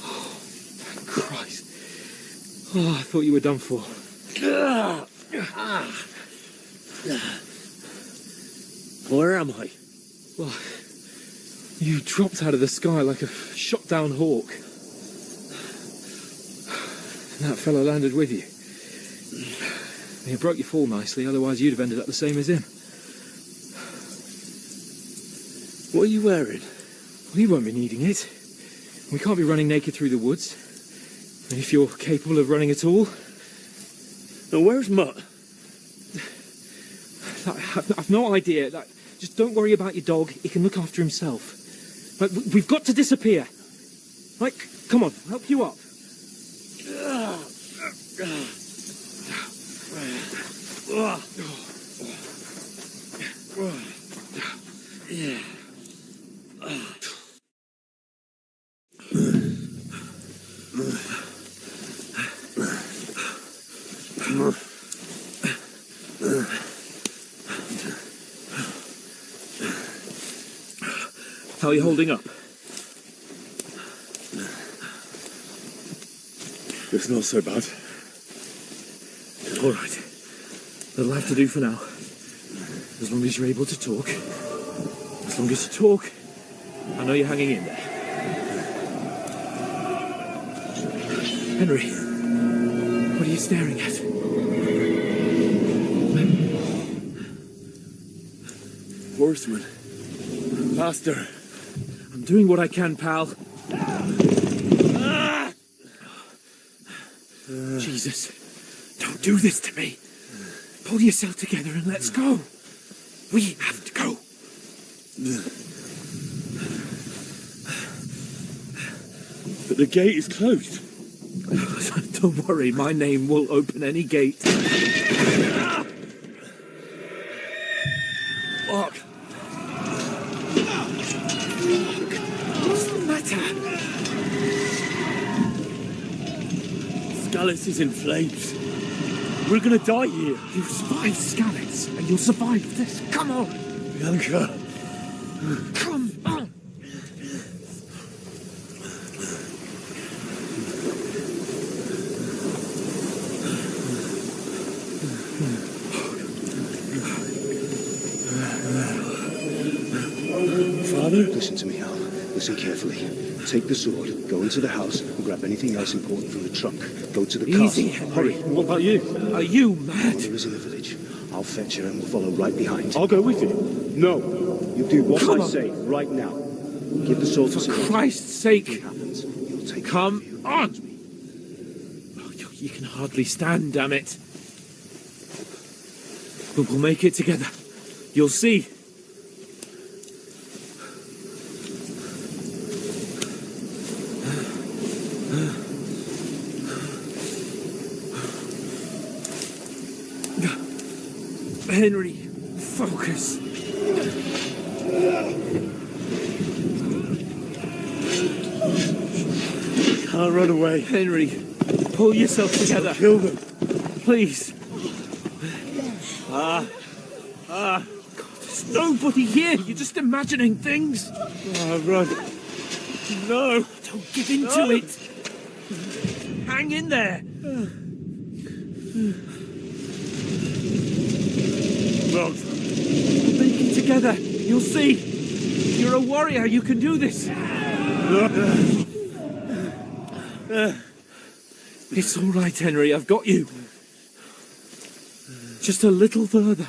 Oh, thank Christ. Oh, I thought you were done for. Where am I? Well, you dropped out of the sky like a shot-down hawk. And that fellow landed with you. He broke your fall nicely, otherwise you'd have ended up the same as him. What are you wearing? Well, you won't be needing it. We can't be running naked through the woods. And if you're capable of running at all... Now, where's Mutt? I've no idea. Just don't worry about your dog. He can look after himself. Like, we've got to disappear. Like, come on, I'll help you up. Yeah. How are you holding up? It's not so bad. All right. That'll have to do for now. As long as you're able to talk. As long as you talk, I know you're hanging in there. Henry, what are you staring at? Horseman. Faster. I'm doing what I can, pal. Jesus, don't do this to me. Pull yourself together and let's go. We have to go. But the gate is closed. Don't worry, my name will open any gate. Fuck. What's the matter? Skalitz is in flames. We're gonna die here. You survived Skalitz, and you'll survive this. Come on! Bianca. Come on! Father? Listen to me, Hal. Listen carefully. Take the sword, go into the house, and grab anything else important from the trunk. Go to the Easy, castle. Henry. Hurry. What about you? Are you mad? Mother is in the village. I'll fetch her and we'll follow right behind. I'll go with you. No. You do what Come I on. say, right now. Give the sword to For someone. Christ's sake! If anything happens, you'll take Come care of you. on! Oh, you can hardly stand, damn it. But we'll make it together. You'll see. Henry, focus. Can't run away. Henry, pull yourself together. Kill them. Please. There's nobody here. You're just imagining things. Run. No. Don't give in to it. Hang in there. Well, We'll make it together. You'll see. You're a warrior. You can do this. It's all right, Henry. I've got you. Just a little further.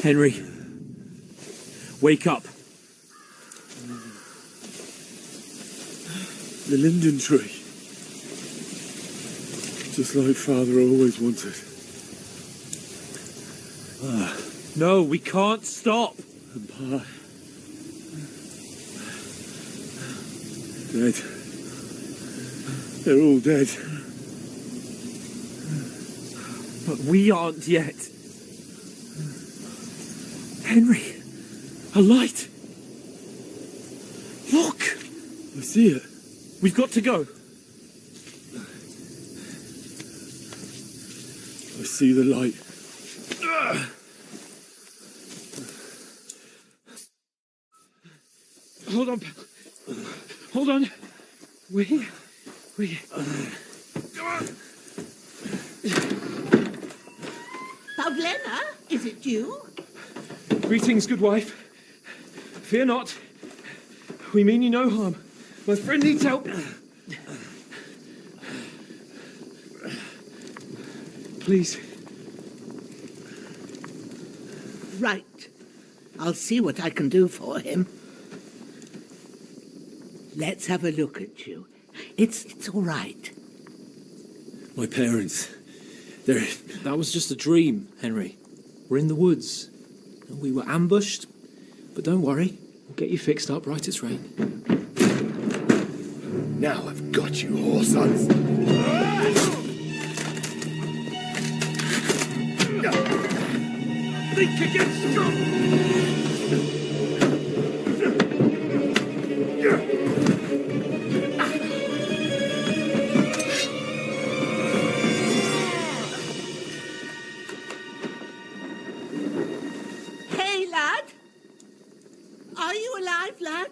Henry, wake up. the linden tree. Just like Father always wanted. No, we can't stop. And Pa... dead. They're all dead. But we aren't yet. Henry, a light. Look. I see it. We've got to go. I see the light. Hold on, pal. Hold on. We... Come on. Pavlena, is it you? Greetings, good wife. Fear not. We mean you no harm. My friend needs help. Please. Right. I'll see what I can do for him. Let's have a look at you. It's all right. My parents. That was just a dream, Henry. We're in the woods. We were ambushed. But don't worry. We'll get you fixed up right as rain. Now I've got you, whoresons. Think against strong. Hey, lad. Are you alive, lad?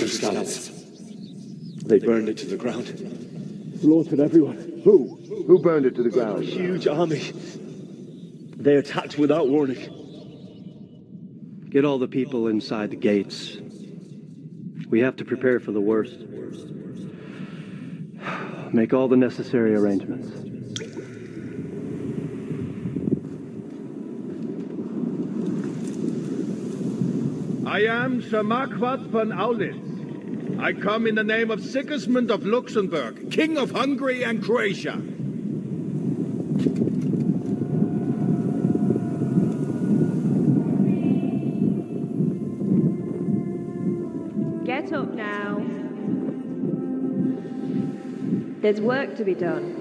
Skalitz. They burned it to the ground. Slaughtered everyone. Who? Who burned it to the ground? A huge army. They attacked without warning. Get all the people inside the gates. We have to prepare for the worst. Make all the necessary arrangements. I am Sir Markvart von Aulitz. I come in the name of Sigismund of Luxembourg, King of Hungary and Croatia. Get up now. There's work to be done.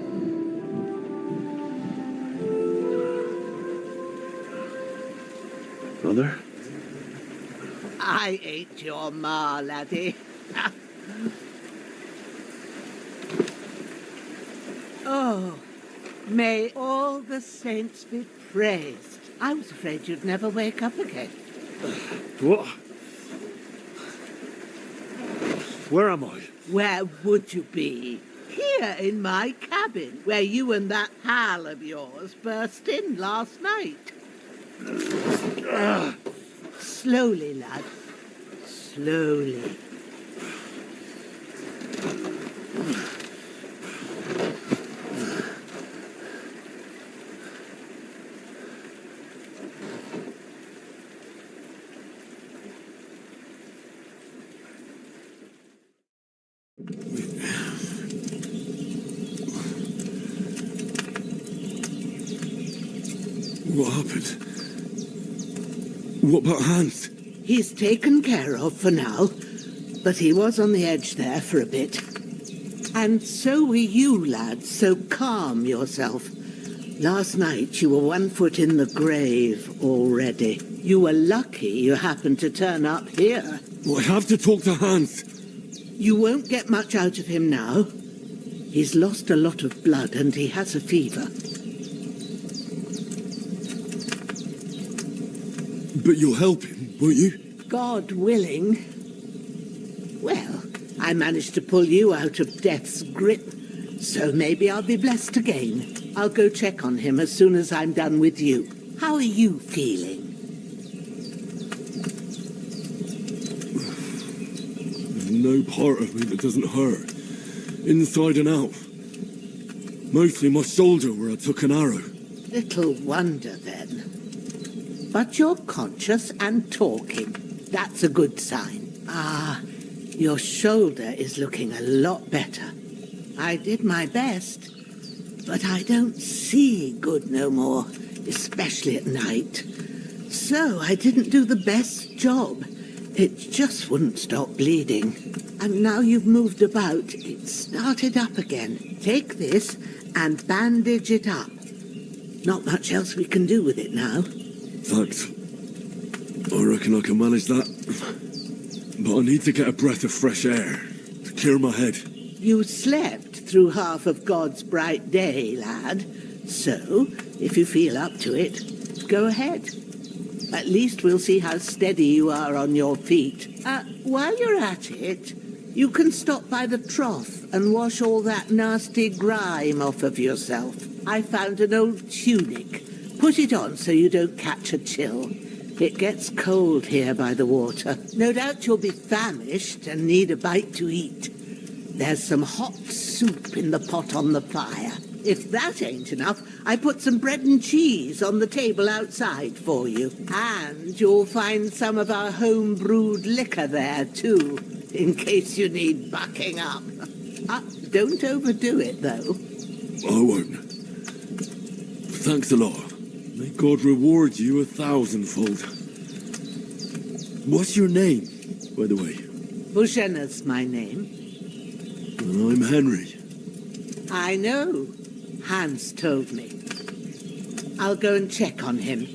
Brother? I ain't your ma, laddie. Oh, may all the saints be praised. I was afraid you'd never wake up again. What? Where am I? Where would you be? Here in my cabin, where you and that pal of yours burst in last night. Slowly, lad. Slowly. What happened? What about Hans? He's taken care of for now, but he was on the edge there for a bit. And so were you, lad, so calm yourself. Last night you were 1 foot in the grave already. You were lucky you happened to turn up here. Well, I have to talk to Hans. You won't get much out of him now. He's lost a lot of blood and he has a fever. But you'll help him, won't you? God willing. Well, I managed to pull you out of death's grip, so maybe I'll be blessed again. I'll go check on him as soon as I'm done with you. How are you feeling? There's no part of me that doesn't hurt. Inside and out. Mostly my shoulder where I took an arrow. Little wonder, then. But you're conscious and talking. That's a good sign. Ah, your shoulder is looking a lot better. I did my best, but I don't see good no more, especially at night. So I didn't do the best job. It just wouldn't stop bleeding. And now you've moved about, it started up again. Take this and bandage it up. Not much else we can do with it now. Thanks. I reckon I can manage that. But I need to get a breath of fresh air to clear my head. You slept through half of God's bright day, lad. So, if you feel up to it, go ahead. At least we'll see how steady you are on your feet. While you're at it, you can stop by the trough and wash all that nasty grime off of yourself. I found an old tunic. Put it on so you don't catch a chill. It gets cold here by the water. No doubt you'll be famished and need a bite to eat. There's some hot soup in the pot on the fire. If that ain't enough, I put some bread and cheese on the table outside for you. And you'll find some of our home-brewed liquor there, too, in case you need bucking up. Don't overdo it, though. I won't. Thanks a lot. May God reward you 1,000-fold. What's your name, by the way? Bushena's my name. I'm Henry. I know. Hans told me. I'll go and check on him.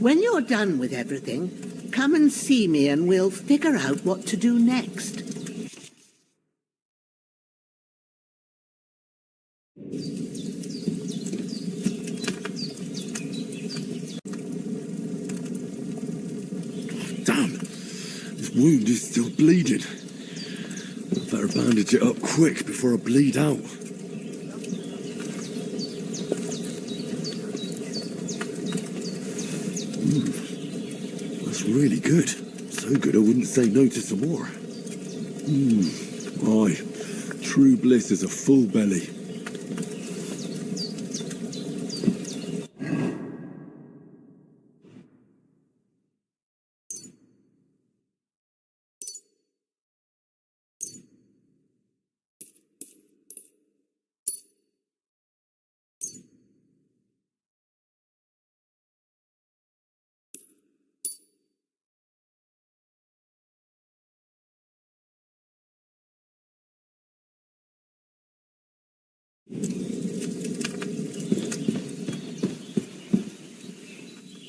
When you're done with everything, come and see me and we'll figure out what to do next. Damn! This wound is still bleeding. I better bandage it up quick before I bleed out. That's really good. So good I wouldn't say no to some more. Aye, true bliss is a full belly.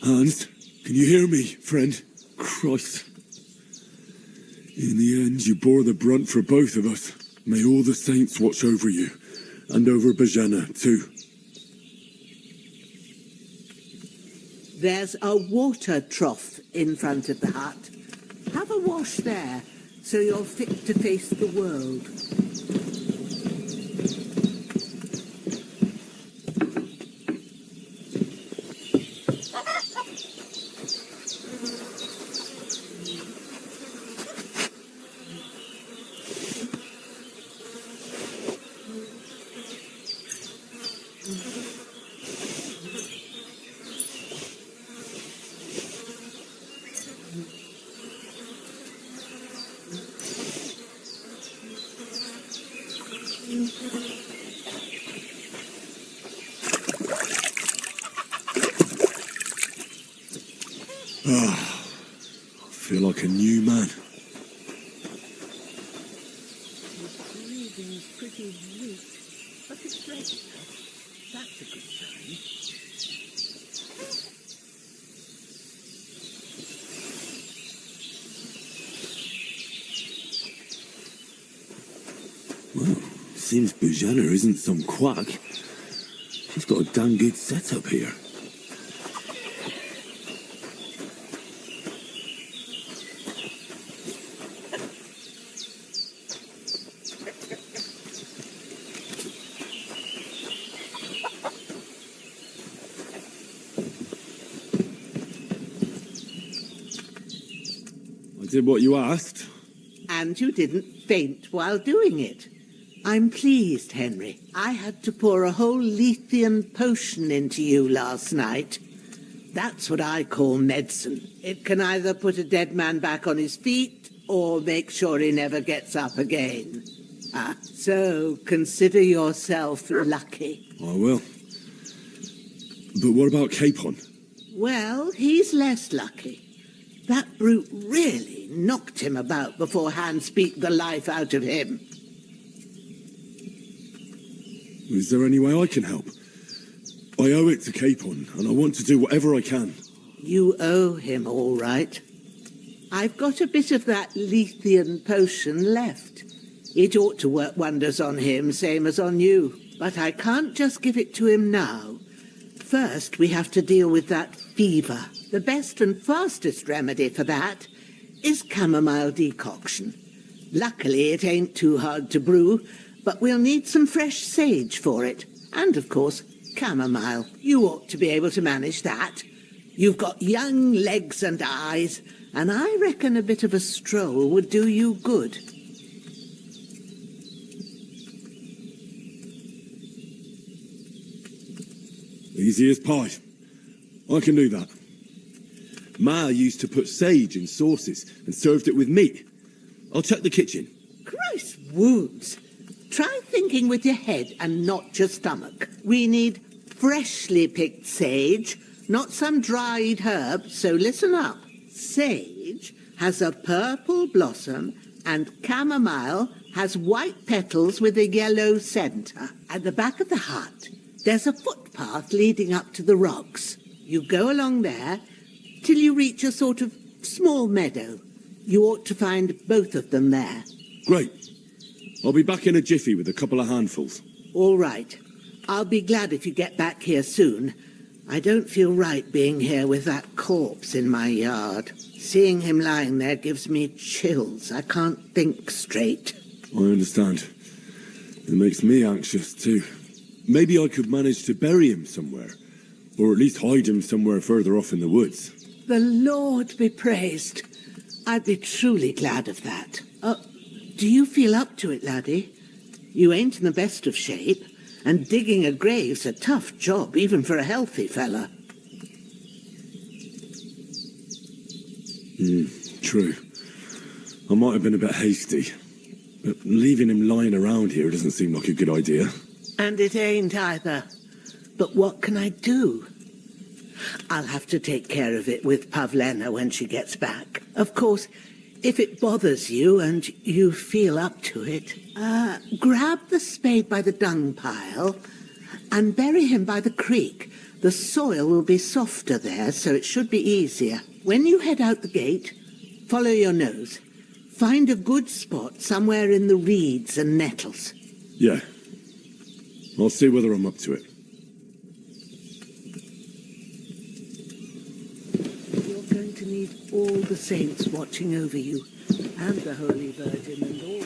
Hans, can you hear me, friend? Christ. In the end, you bore the brunt for both of us. May all the saints watch over you, and over Bojana, too. There's a water trough in front of the hut. Have a wash there, so you're fit to face the world. I feel like a new man. Breathing's pretty weak, but it's regular. That's a good sign. Well, seems Bojana isn't some quack. She's got a damn good setup here. I did what you asked. And you didn't faint while doing it. I'm pleased, Henry. I had to pour a whole Lethean potion into you last night. That's what I call medicine. It can either put a dead man back on his feet or make sure he never gets up again. So consider yourself lucky. I will. But what about Capon? Well, he's less lucky. That brute really knocked him about before Hans beat the life out of him. Is there any way I can help? I owe it to Capon, and I want to do whatever I can. You owe him, all right. I've got a bit of that Lethean potion left. It ought to work wonders on him, same as on you. But I can't just give it to him now. First, we have to deal with that fever. The best and fastest remedy for that is chamomile decoction. Luckily, it ain't too hard to brew, but we'll need some fresh sage for it. And, of course, chamomile. You ought to be able to manage that. You've got young legs and eyes, and I reckon a bit of a stroll would do you good. Easy as pie. I can do that. Ma used to put sage in sauces and served it with meat. I'll check the kitchen. Christ wounds! Try thinking with your head and not your stomach. We need freshly picked sage, not some dried herb, so listen up. Sage has a purple blossom and chamomile has white petals with a yellow centre. At the back of the hut, there's a footpath leading up to the rocks. You go along there till you reach a sort of small meadow. You ought to find both of them there. Great. I'll be back in a jiffy with a couple of handfuls. All right. I'll be glad if you get back here soon. I don't feel right being here with that corpse in my yard. Seeing him lying there gives me chills. I can't think straight. I understand. It makes me anxious too. Maybe I could manage to bury him somewhere, or at least hide him somewhere further off in the woods. The Lord be praised. I'd be truly glad of that. Do you feel up to it, laddie? You ain't in the best of shape, and digging a grave's a tough job, even for a healthy fella. True. I might have been a bit hasty, but leaving him lying around here doesn't seem like a good idea. And it ain't either. But what can I do? I'll have to take care of it with Pavlena when she gets back. Of course, if it bothers you and you feel up to it, grab the spade by the dung pile and bury him by the creek. The soil will be softer there, so it should be easier. When you head out the gate, follow your nose. Find a good spot somewhere in the reeds and nettles. Yeah. I'll see whether I'm up to it. You're going to need all the saints watching over you, and the Holy Virgin and all.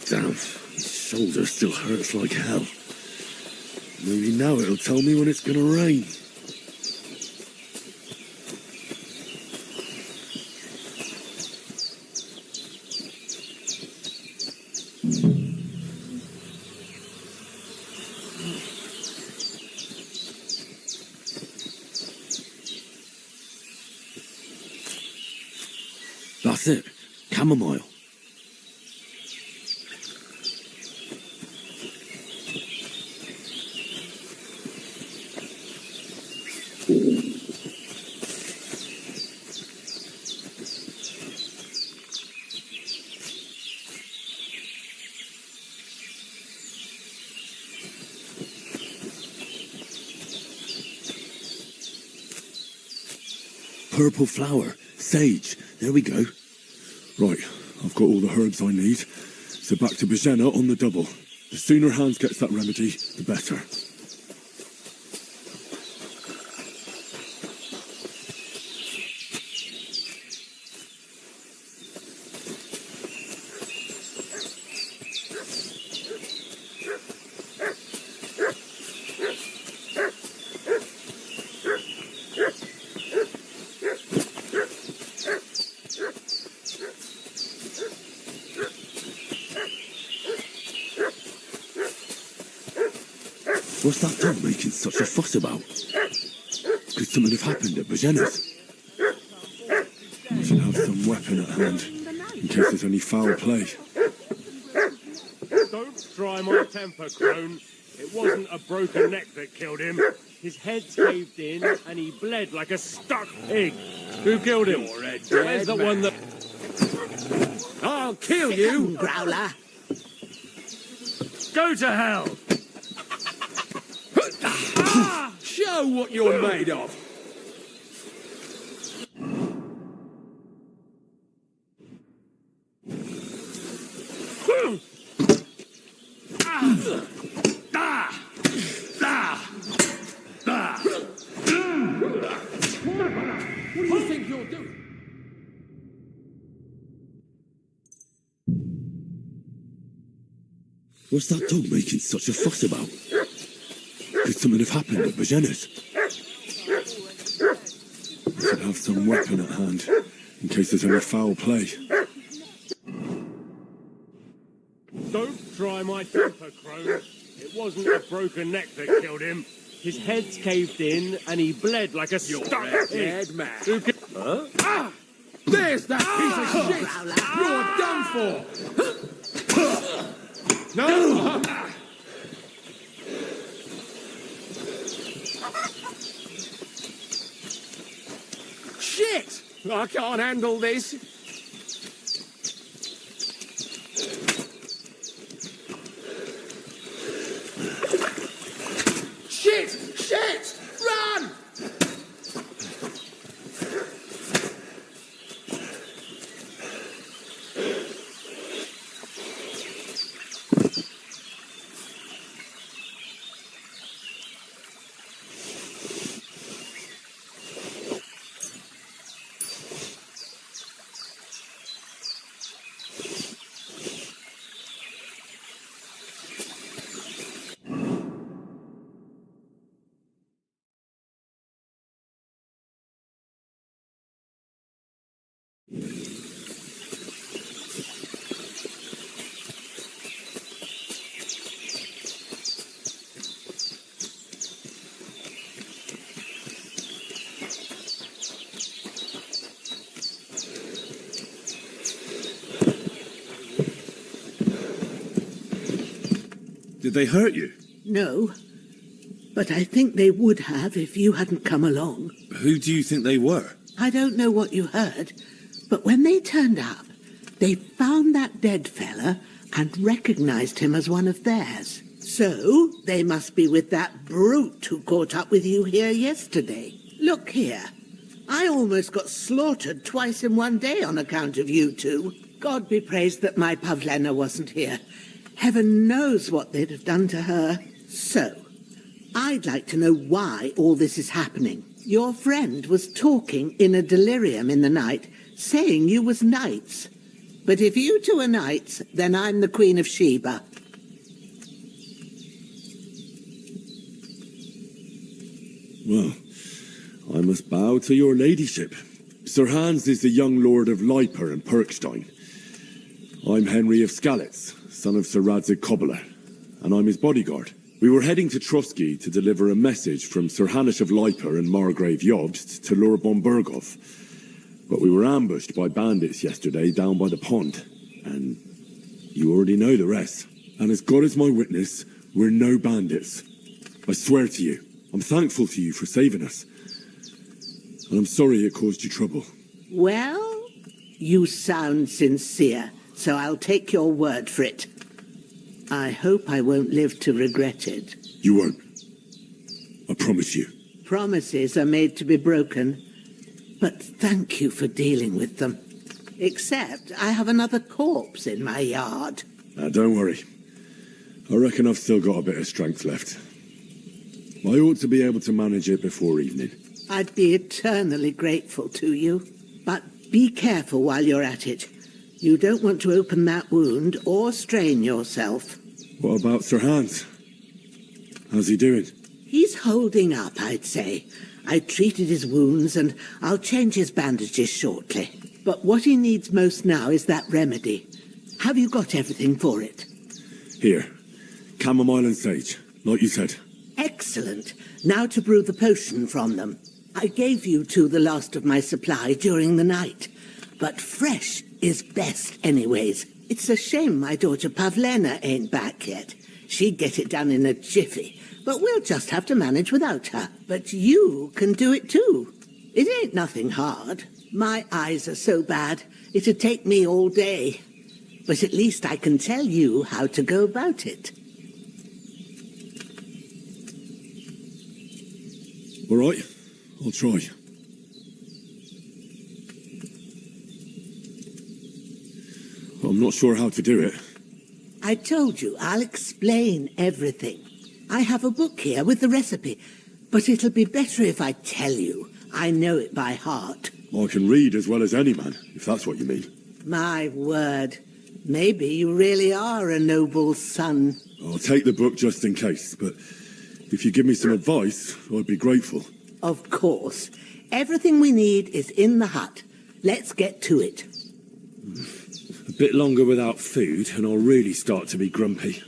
Damn, his shoulder still hurts like hell. Maybe now it'll tell me when it's gonna rain. That's it. Chamomile. Purple flower, sage, there we go. Right, I've got all the herbs I need, so back to Bajena on the double. The sooner Hans gets that remedy, the better. What's that dog making such a fuss about? Could something have happened at Bajena's? We should have some weapon at hand, in case there's any foul play. Don't try my temper, crone. It wasn't a broken neck that killed him. His head's caved in, and he bled like a stuck pig. Who killed him? Where's the one that... I'll kill you! Growler! Go to hell! Show what you're made of! What do you think you're doing? What's that dog making such a fuss about? Could something have happened at Bajena's? We should have some weapon at hand, in case there's any foul play. Don't try my temper, crone. It wasn't a broken neck that killed him. His head's caved in, and he bled like a stuck pig. Dead man. Who ki- Ah! There's that piece of shit! You're done for! No! Shit! I can't handle this. Shit! Shit! Run! Did they hurt you? No, but I think they would have if you hadn't come along. Who do you think they were? I don't know what you heard, but when they turned up, they found that dead fella and recognized him as one of theirs. So, they must be with that brute who caught up with you here yesterday. Look here. I almost got slaughtered twice in one day on account of you two. God be praised that my Pavlena wasn't here. Heaven knows what they'd have done to her. So, I'd like to know why all this is happening. Your friend was talking in a delirium in the night, saying you was knights. But if you two are knights, then I'm the Queen of Sheba. Well, I must bow to your ladyship. Sir Hans is the young lord of Leiper and Perkstein. I'm Henry of Skalitz, son of Sir Radzig Cobbler, and I'm his bodyguard. We were heading to Trotsky to deliver a message from Sir Hanush of Leiper and Margrave Jobst to Lord Bombergov, but we were ambushed by bandits yesterday down by the pond, and you already know the rest. And as God is my witness, we're no bandits. I swear to you, I'm thankful to you for saving us, and I'm sorry it caused you trouble. Well, you sound sincere, so I'll take your word for it. I hope I won't live to regret it. You won't. I promise you. Promises are made to be broken, but thank you for dealing with them. Except I have another corpse in my yard. Don't worry. I reckon I've still got a bit of strength left. I ought to be able to manage it before evening. I'd be eternally grateful to you. But be careful while you're at it. You don't want to open that wound or strain yourself. What about Sir Hans? How's he doing? He's holding up, I'd say. I treated his wounds and I'll change his bandages shortly. But what he needs most now is that remedy. Have you got everything for it? Here. Chamomile and sage, like you said. Excellent. Now to brew the potion from them. I gave you two the last of my supply during the night, but fresh is best anyways. It's a shame my daughter Pavlena ain't back yet. She'd get it done in a jiffy, but we'll just have to manage without her. But you can do it too. It ain't nothing hard. My eyes are so bad, it'd take me all day. But at least I can tell you how to go about it. All right, I'll try. I'm not sure how to do it. I told you, I'll explain everything. I have a book here with the recipe, but it'll be better if I tell you. I know it by heart. I can read as well as any man, if that's what you mean. My word. Maybe you really are a noble son. I'll take the book just in case, but if you give me some advice, I'd be grateful. Of course. Everything we need is in the hut. Let's get to it. A bit longer without food, and I'll really start to be grumpy.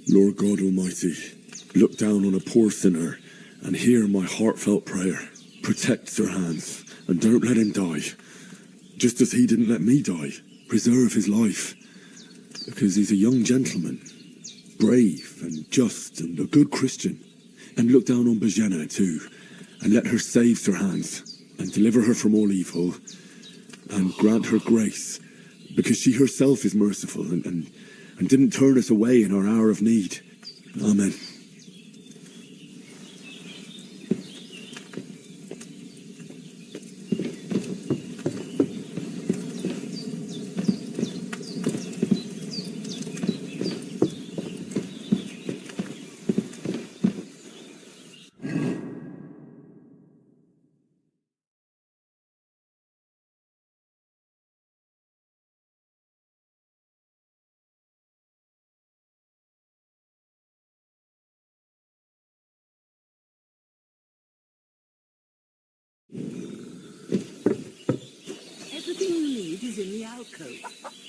Lord God Almighty, look down on a poor sinner and hear my heartfelt prayer. Protect Sir Hans and don't let him die. Just as he didn't let me die. Preserve his life. Because he's a young gentleman, brave and just and a good Christian. And look down on Bajena too, and let her save Sir Hans and deliver her from all evil and grant her grace, because she herself is merciful and didn't turn us away in our hour of need. Amen. Everything you need is in the alcove.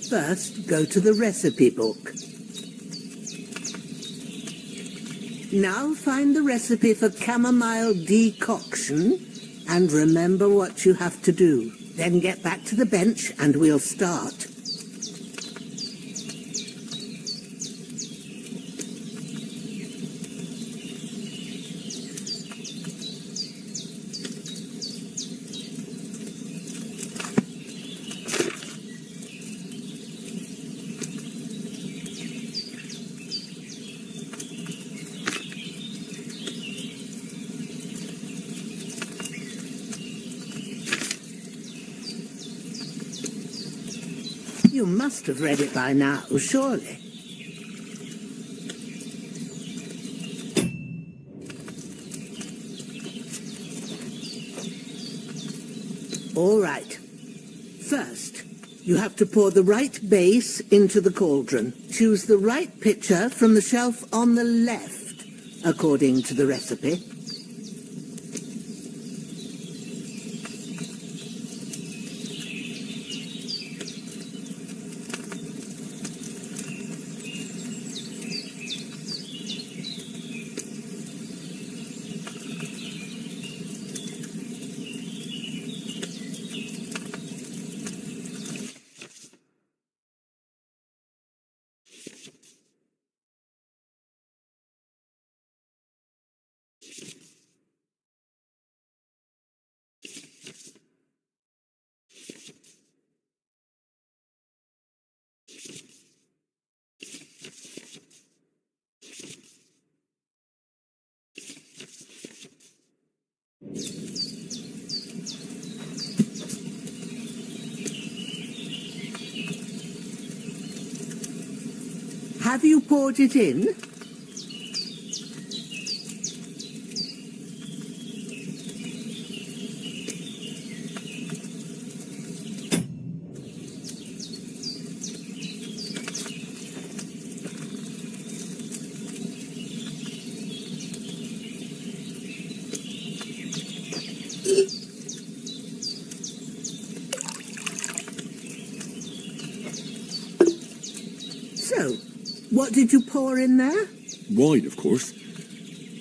First, go to the recipe book. Now find the recipe for chamomile decoction and remember what you have to do. Then get back to the bench and we'll start. You must have read it by now, surely. All right. First, You have to pour the right base into the cauldron. Choose the right pitcher from the shelf on the left, according to the recipe. Have you poured it in? So, what did you pour in there? Wine, of course.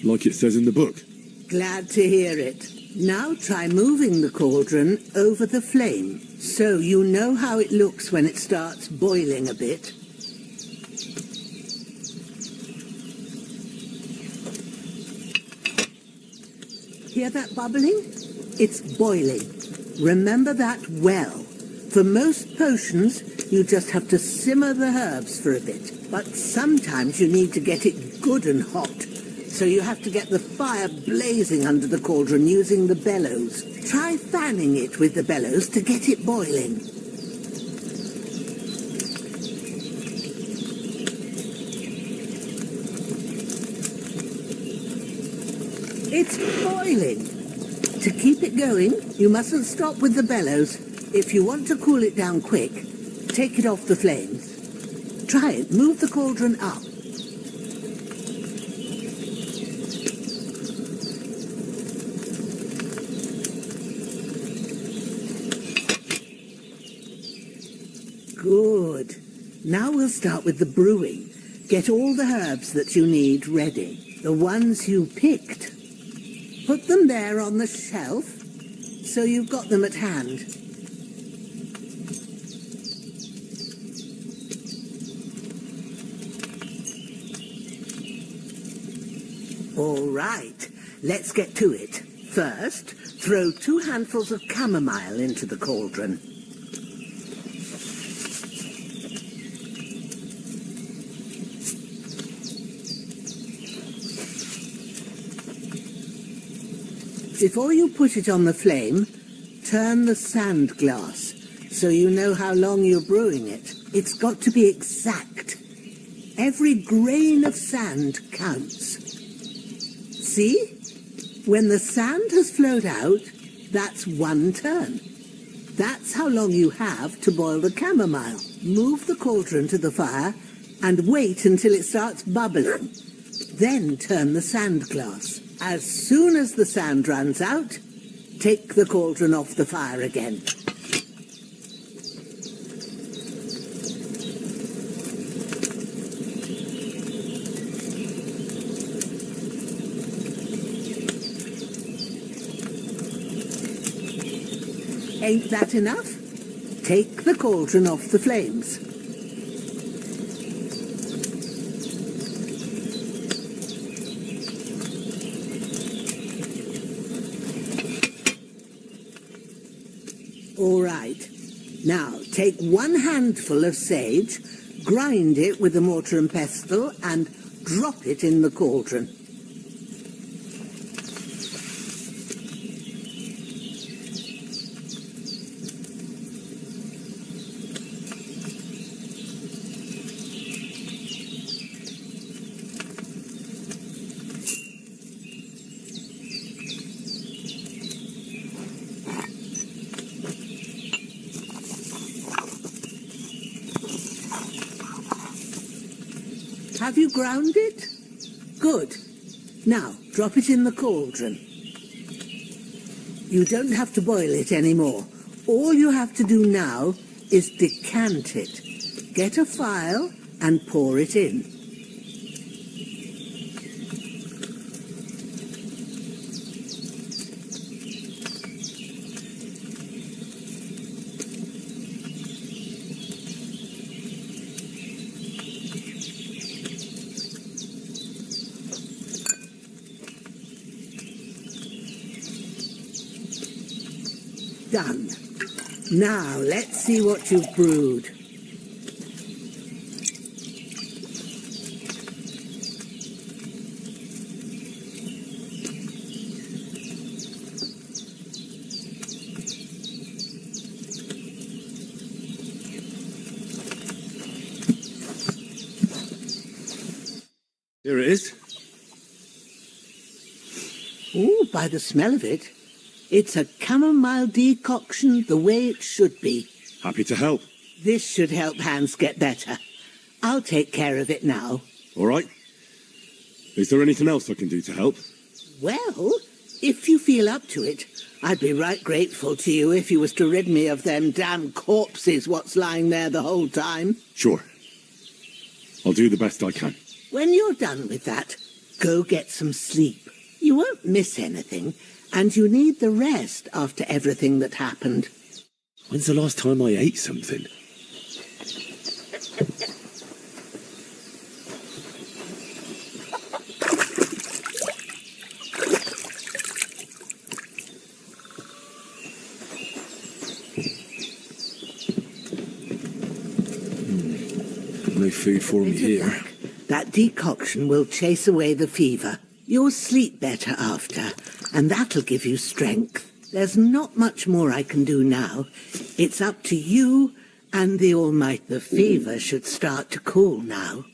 Like it says in the book. Glad to hear it. Now try moving the cauldron over the flame, so you know how it looks when it starts boiling a bit. Hear that bubbling? It's boiling. Remember that well. For most potions, you just have to simmer the herbs for a bit. But sometimes you need to get it good and hot. So you have to get the fire blazing under the cauldron using the bellows. Try fanning it with the bellows to get it boiling. It's boiling. To keep it going, you mustn't stop with the bellows. If you want to cool it down quick, take it off the flames. Try it. Move the cauldron up. Good. Now we'll start with the brewing. Get all the herbs that you need ready. The ones you picked. Put them there on the shelf, so you've got them at hand. All right, let's get to it. First, throw 2 handfuls of chamomile into the cauldron. Before you put it on the flame, turn the sand glass, so you know how long you're brewing it. It's got to be exact. Every grain of sand counts. See? When the sand has flowed out, that's 1 turn. That's how long you have to boil the chamomile. Move the cauldron to the fire and wait until it starts bubbling. Then turn the sand glass. As soon as the sand runs out, take the cauldron off the fire again. Ain't that enough? Take the cauldron off the flames. All right. Now, take 1 handful of sage, grind it with a mortar and pestle, and drop it in the cauldron. Have you ground it? Good. Now, drop it in the cauldron. You don't have to boil it anymore. All you have to do now is decant it. Get a phial and pour it in. Done. Now, let's see what you've brewed. Here it is. Oh, by the smell of it, it's a chamomile decoction the way it should be. Happy to help. This should help Hans get better. I'll take care of it now. All right. Is there anything else I can do to help? Well, if you feel up to it, I'd be right grateful to you if you was to rid me of them damn corpses what's lying there the whole time. Sure. I'll do the best I can. When you're done with that, go get some sleep. You won't miss anything, and you need the rest after everything that happened. When's the last time I ate something? No food for me here. That decoction will chase away the fever. You'll sleep better after, and that'll give you strength. There's not much more I can do now. It's up to you and the Almighty. The fever should start to cool now.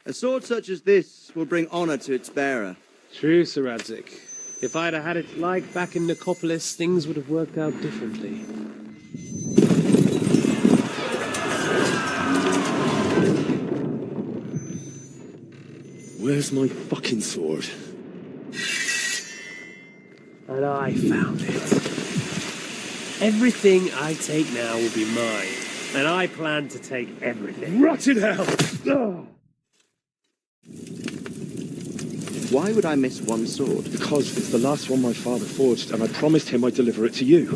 A sword such as this will bring honour to its bearer. True, Sir Radzik. If I'd have had its like back in Nicopolis, things would have worked out differently. Where's my fucking sword? And I found it. Everything I take now will be mine, and I plan to take everything. Rotten hell! Ugh. Why would I miss one sword? Because it's the last one my father forged, and I promised him I'd deliver it to you.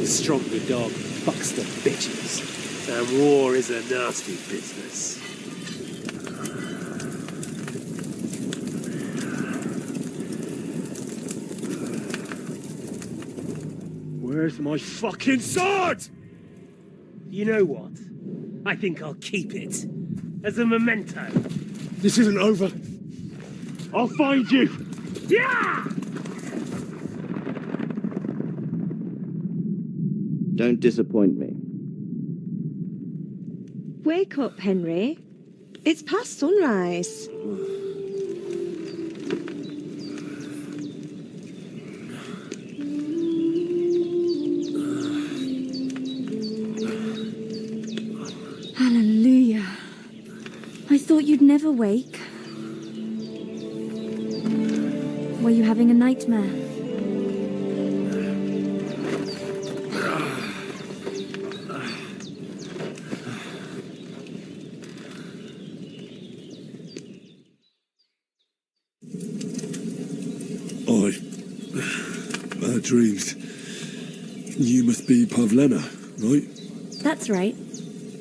Stronger dog fucks the bitches, and war is a nasty business. Where's my fucking sword? You know what? I think I'll keep it as a memento. This isn't over. I'll find you! Yeah! Don't disappoint me. Wake up, Henry. It's past sunrise. Hallelujah. I thought you'd never wake. Were you having a nightmare? Bad dreams. You must be Pavlena, right? That's right.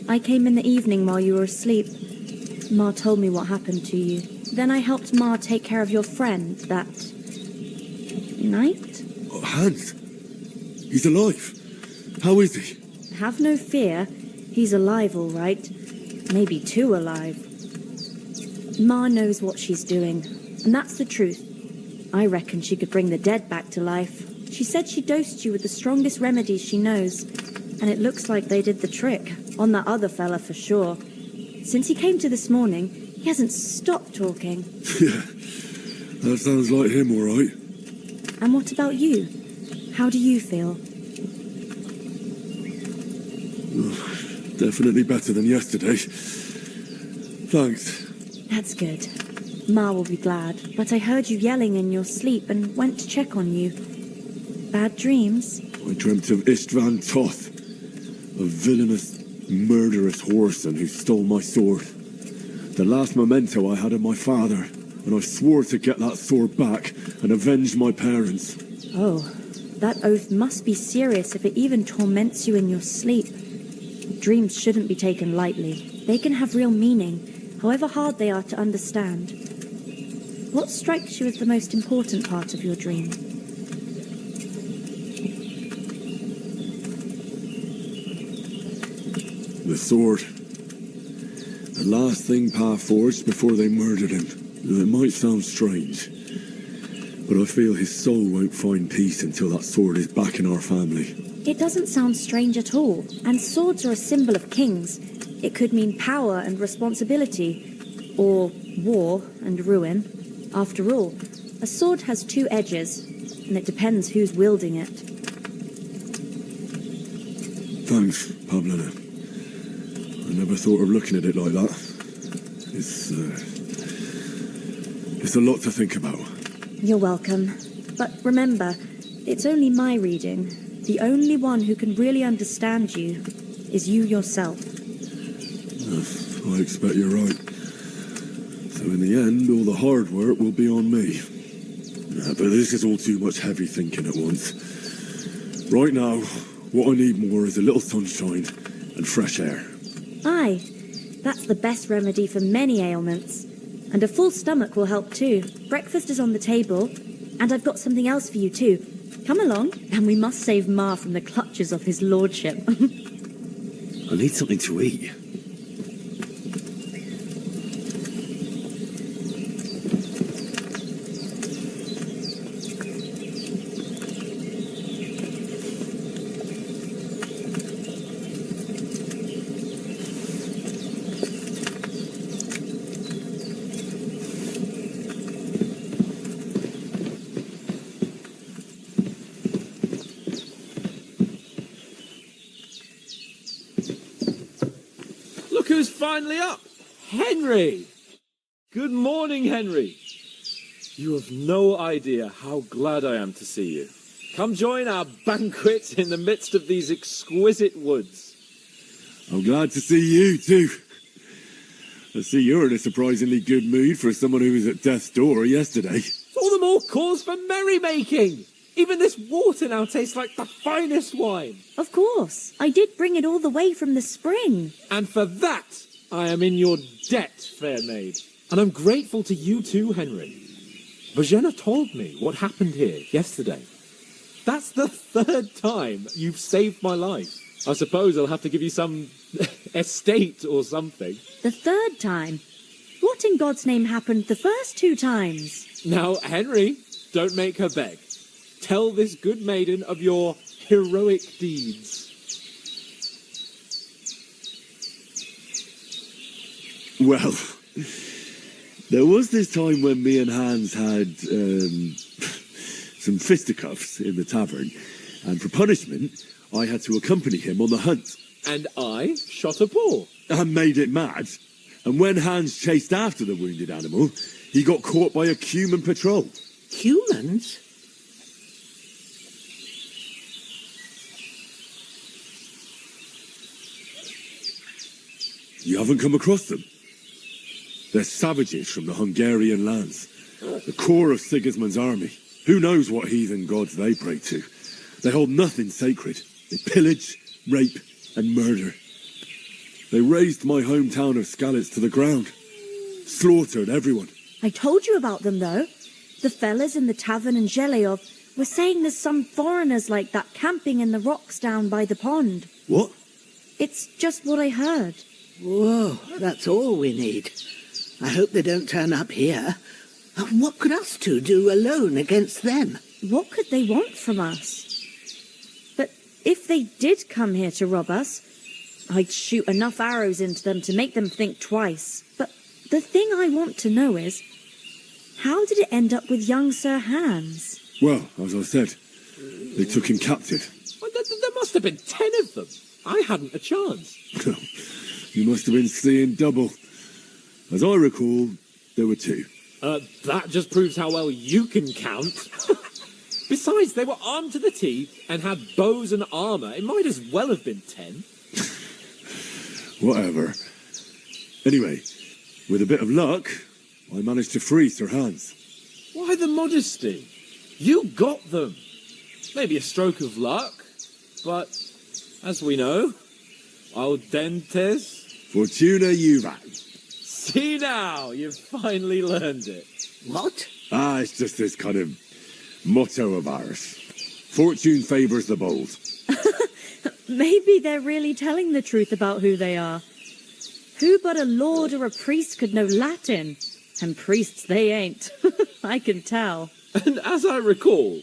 I came in the evening while you were asleep. Ma told me what happened to you. Then I helped Ma take care of your friend, that Night? Oh, Hans. He's alive. How is he? Have no fear. He's alive, all right. Maybe too alive. Ma knows what she's doing, and that's the truth. I reckon she could bring the dead back to life. She said she dosed you with the strongest remedies she knows, and it looks like they did the trick, on that other fella for sure. Since he came to this morning, he hasn't stopped talking. Yeah, that sounds like him, all right. And what about you? How do you feel? Definitely better than yesterday. Thanks. That's good. Ma will be glad, but I heard you yelling in your sleep and went to check on you. Bad dreams? I dreamt of Istvan Toth, a villainous, murderous whoreson who stole my sword. The last memento I had of my father, and I swore to get that sword back and avenge my parents. Oh, that oath must be serious if it even torments you in your sleep. Dreams shouldn't be taken lightly. They can have real meaning, however hard they are to understand. What strikes you as the most important part of your dream? The sword. The last thing Pa forged before they murdered him. It might sound strange, but I feel his soul won't find peace until that sword is back in our family. It doesn't sound strange at all, and swords are a symbol of kings. It could mean power and responsibility, or war and ruin. After all, a sword has two edges, and it depends who's wielding it. Thanks, Pavlina. I never thought of looking at it like that. It's a lot to think about. You're welcome. But remember, it's only my reading. The only one who can really understand you is you yourself. I expect you're right. So in the end, all the hard work will be on me. But this is all too much heavy thinking at once. Right now, what I need more is a little sunshine and fresh air. Aye, that's the best remedy for many ailments. And a full stomach will help too. Breakfast is on the table, and I've got something else for you too. Come along, and we must save Ma from the clutches of his lordship. I need something to eat. Who's finally up? Henry! Good morning, Henry. You have no idea how glad I am to see you. Come join our banquet in the midst of these exquisite woods. I'm glad to see you, too. I see you're in a surprisingly good mood for someone who was at death's door yesterday. All the more cause for merrymaking! Even this water now tastes like the finest wine. Of course. I did bring it all the way from the spring. And for that, I am in your debt, fair maid. And I'm grateful to you too, Henry. Bojena told me what happened here yesterday. That's the third time you've saved my life. I suppose I'll have to give you some estate or something. The third time? What in God's name happened the first two times? Now, Henry, don't make her beg. Tell this good maiden of your heroic deeds. Well, there was this time when me and Hans had some fisticuffs in the tavern, and for punishment, I had to accompany him on the hunt. And I shot a boar. And made it mad. And when Hans chased after the wounded animal, he got caught by a human patrol. Humans? You haven't come across them? They're savages from the Hungarian lands, the core of Sigismund's army. Who knows what heathen gods they pray to? They hold nothing sacred. They pillage, rape, and murder. They razed my hometown of Skalitz to the ground. Slaughtered everyone. I told you about them, though. The fellas in the tavern in Zheleyov. We're saying there's some foreigners like that camping in the rocks down by the pond. What? It's just what I heard. Whoa, that's all we need. I hope they don't turn up here. What could us two do alone against them? What could they want from us? But if they did come here to rob us, I'd shoot enough arrows into them to make them think twice. But the thing I want to know is, how did it end up with young Sir Hans? Well, as I said, they took him captive. Well, there must have been 10 of them. I hadn't a chance. You must have been seeing double. As I recall, there were 2. That just proves how well you can count. Besides, they were armed to the teeth and had bows and armour. It might as well have been 10. Whatever. Anyway, with a bit of luck, I managed to free Sir Hans. Why the modesty? You got them. Maybe a stroke of luck, but as we know, audentes Fortuna juvat. See now, you've finally learned it. What? It's just this kind of motto of ours. Fortune favours the bold. Maybe they're really telling the truth about who they are. Who but a lord or a priest could know Latin? And priests they ain't. I can tell. And as I recall,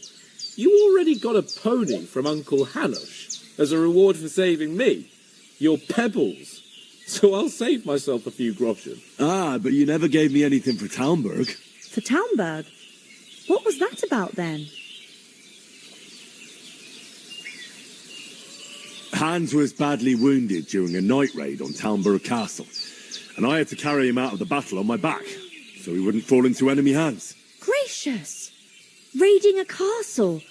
you already got a pony from Uncle Hanush as a reward for saving me. Your pebbles. So I'll save myself a few groschen. But you never gave me anything for Talmberg. For Talmberg? What was that about then? Hans was badly wounded during a night raid on Talmberg Castle, and I had to carry him out of the battle on my back, so he wouldn't fall into enemy hands. Gracious! Raiding a castle?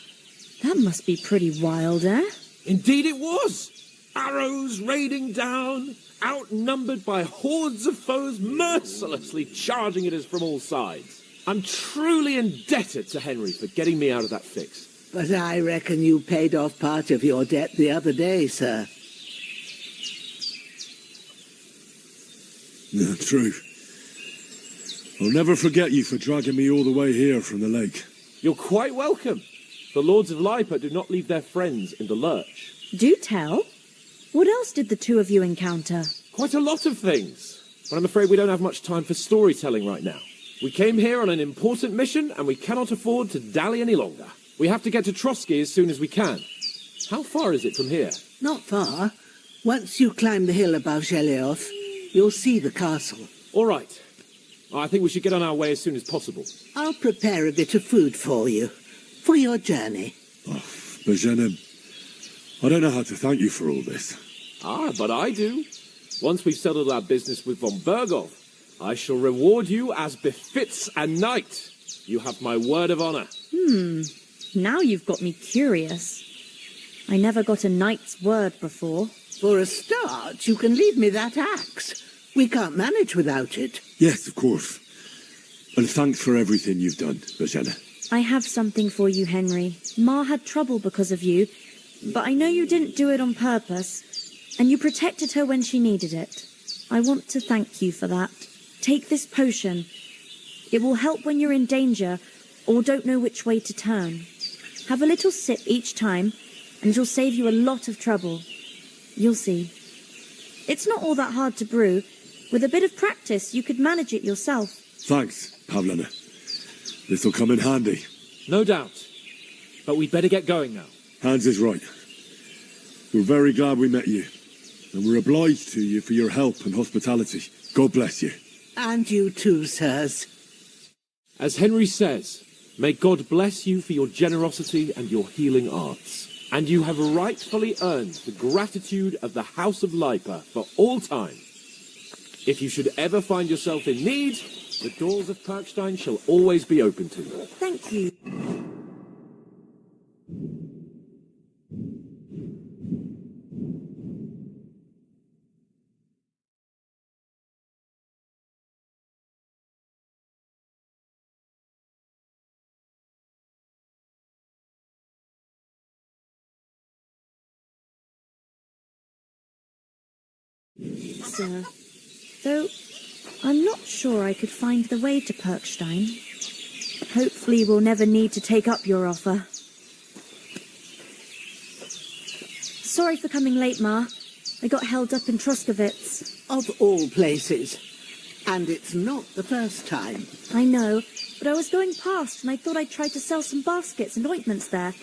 That must be pretty wild, eh? Indeed it was! Arrows raining down, outnumbered by hordes of foes mercilessly charging at us from all sides. I'm truly indebted to Henry for getting me out of that fix. But I reckon you paid off part of your debt the other day, sir. Yeah, true. I'll never forget you for dragging me all the way here from the lake. You're quite welcome. The Lords of Lipa do not leave their friends in the lurch. Do tell. What else did the two of you encounter? Quite a lot of things. But I'm afraid we don't have much time for storytelling right now. We came here on an important mission, and we cannot afford to dally any longer. We have to get to Trotsky as soon as we can. How far is it from here? Not far. Once you climb the hill above Zheleov, you'll see the castle. All right. I think we should get on our way as soon as possible. I'll prepare a bit of food for you, for your journey. Oh, Bozhena, I don't know how to thank you for all this. But I do. Once we've settled our business with von Bergov, I shall reward you as befits a knight. You have my word of honor. Now you've got me curious. I never got a knight's word before. For a start, you can leave me that axe. We can't manage without it. Yes, of course. And thanks for everything you've done, Bozhena. I have something for you, Henry. Ma had trouble because of you, but I know you didn't do it on purpose, and you protected her when she needed it. I want to thank you for that. Take this potion. It will help when you're in danger or don't know which way to turn. Have a little sip each time, and it'll save you a lot of trouble. You'll see. It's not all that hard to brew. With a bit of practice, you could manage it yourself. Thanks, Pavlena. This'll come in handy. No doubt. But we'd better get going now. Hans is right. We're very glad we met you. And we're obliged to you for your help and hospitality. God bless you. And you too, sirs. As Henry says, may God bless you for your generosity and your healing arts. And you have rightfully earned the gratitude of the House of Lipa for all time. If you should ever find yourself in need, the doors of Perkstein shall always be open to you. Thank you. Sir, though I'm not sure I could find the way to Perkstein. Hopefully we'll never need to take up your offer. Sorry for coming late, Ma. I got held up in Troskowitz. Of all places. And it's not the first time. I know, but I was going past and I thought I'd try to sell some baskets and ointments there.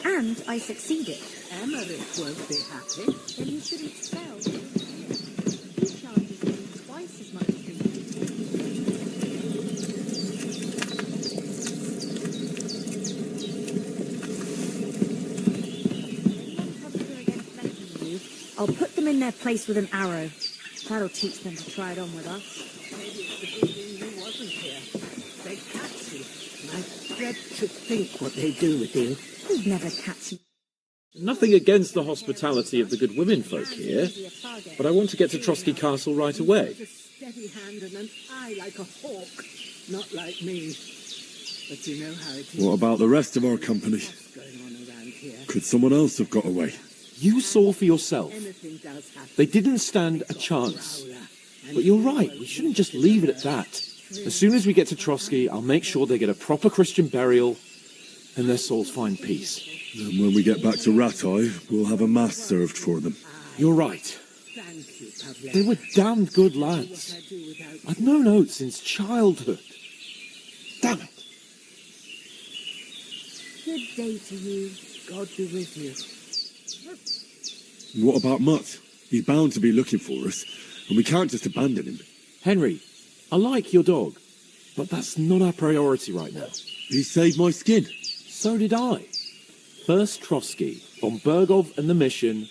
And I succeeded. Emmerich won't be happy. Then you shouldn't sell. He charges me twice as much as you. I'll put them in their place with an arrow. That'll teach them to try it on with us. Maybe it's the good thing you wasn't here. They catch you. I dread to think what they do with you. They'd never catch you. Nothing against the hospitality of the good women folk here, but I want to get to Trotsky Castle right away. A steady hand and an eye like a hawk. Not like me. But you know how it is. What about the rest of our company? What's going on around here? Could someone else have got away? You saw for yourself. Anything does happen. They didn't stand a chance. But you're right, we shouldn't just leave it at that. As soon as we get to Trotsky, I'll make sure they get a proper Christian burial and their souls find peace. And when we get back to Ratai, we'll have a mass served for them. You're right. Thank you, Pavle. They were damned good lads. I've known Oates since childhood. Damn it. Good day to you. God be with you. What about Mutt? He's bound to be looking for us, and we can't just abandon him. Henry, I like your dog, but that's not our priority right now. He saved my skin. So did I. First Trotsky, von Bergov and the mission,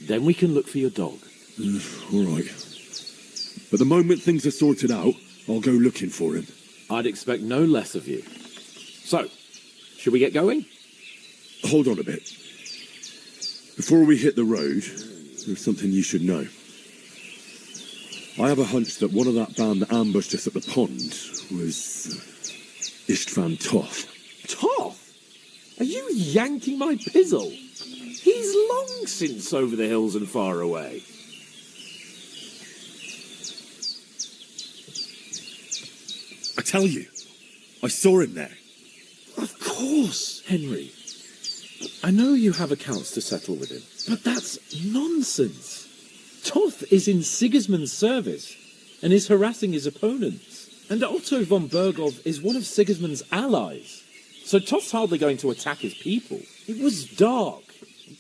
then we can look for your dog. All right. But the moment things are sorted out, I'll go looking for him. I'd expect no less of you. So, should we get going? Hold on a bit. Before we hit the road, there's something you should know. I have a hunch that one of that band that ambushed us at the pond was Istvan Toth. Toth? Are you yanking my pizzle? He's long since over the hills and far away. I tell you, I saw him there. Of course, Henry. I know you have accounts to settle with him, but that's nonsense. Toth is in Sigismund's service and is harassing his opponents. And Otto von Bergov is one of Sigismund's allies. So Toth's hardly going to attack his people. It was dark.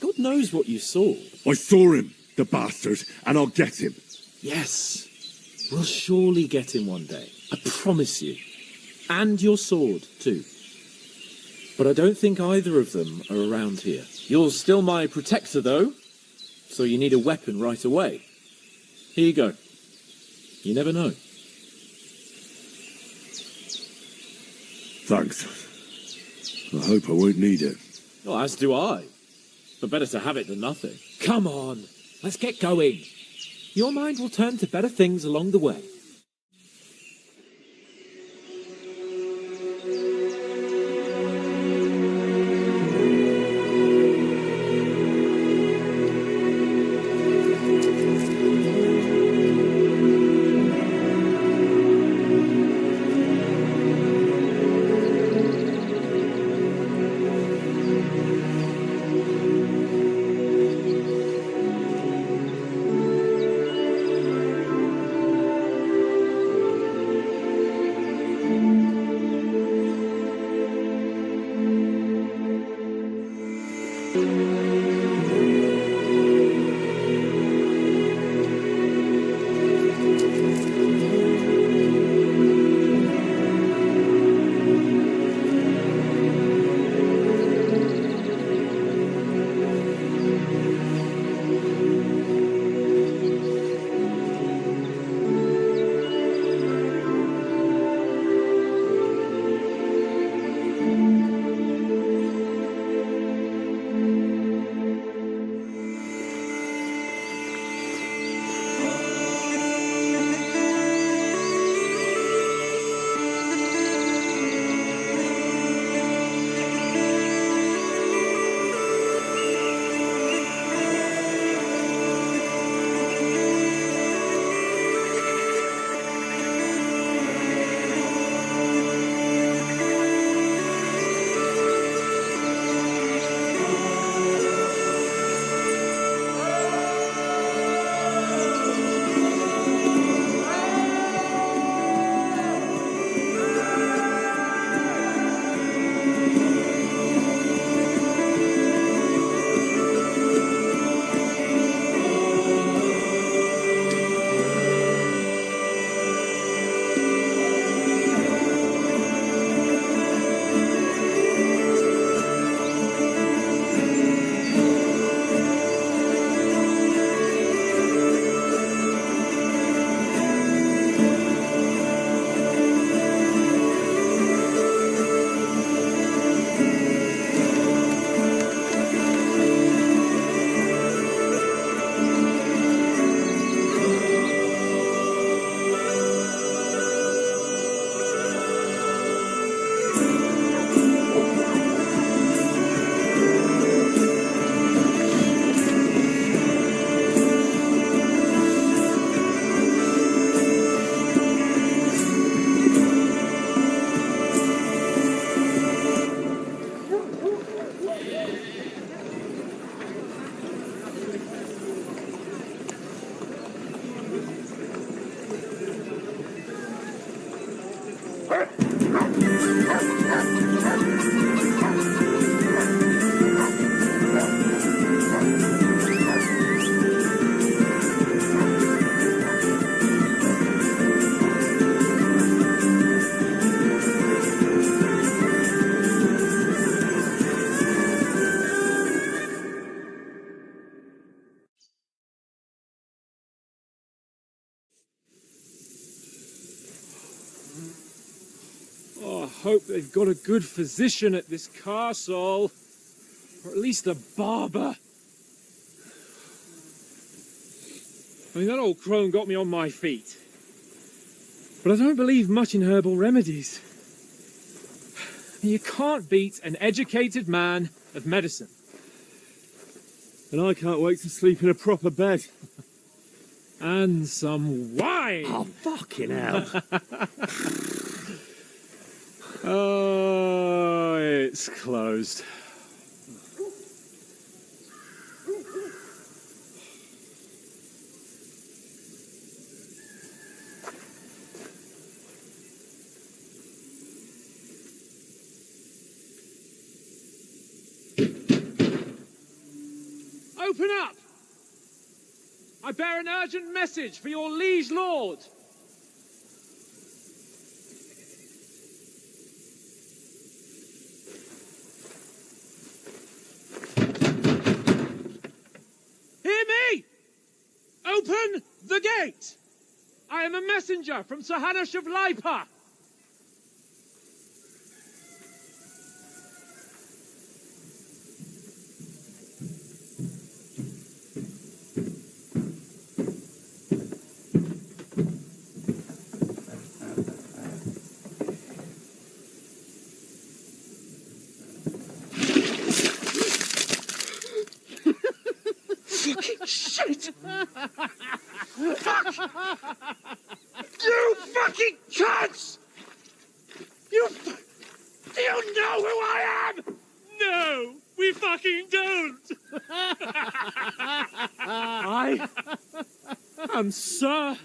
God knows what you saw. I saw him, the bastard, and I'll get him. Yes, we'll surely get him one day. I promise you. And your sword, too. But I don't think either of them are around here. You're still my protector, though, so you need a weapon right away. Here you go. You never know. Thanks. I hope I won't need it. Well, as do I. But better to have it than nothing. Come on, let's get going. Your mind will turn to better things along the way. hope they've got a good physician at this castle. Or at least a barber. I mean, that old crone got me on my feet. But I don't believe much in herbal remedies. You can't beat an educated man of medicine. And I can't wait to sleep in a proper bed. And some wine! Oh, fucking hell. Oh, it's closed. Open up! I bear an urgent message for your liege lord. Hear me! Open the gate! I am a messenger from Sir Hanush of Lipa. Shit! Fuck! You fucking cunts! You know who I am? No, we fucking don't. I am Sir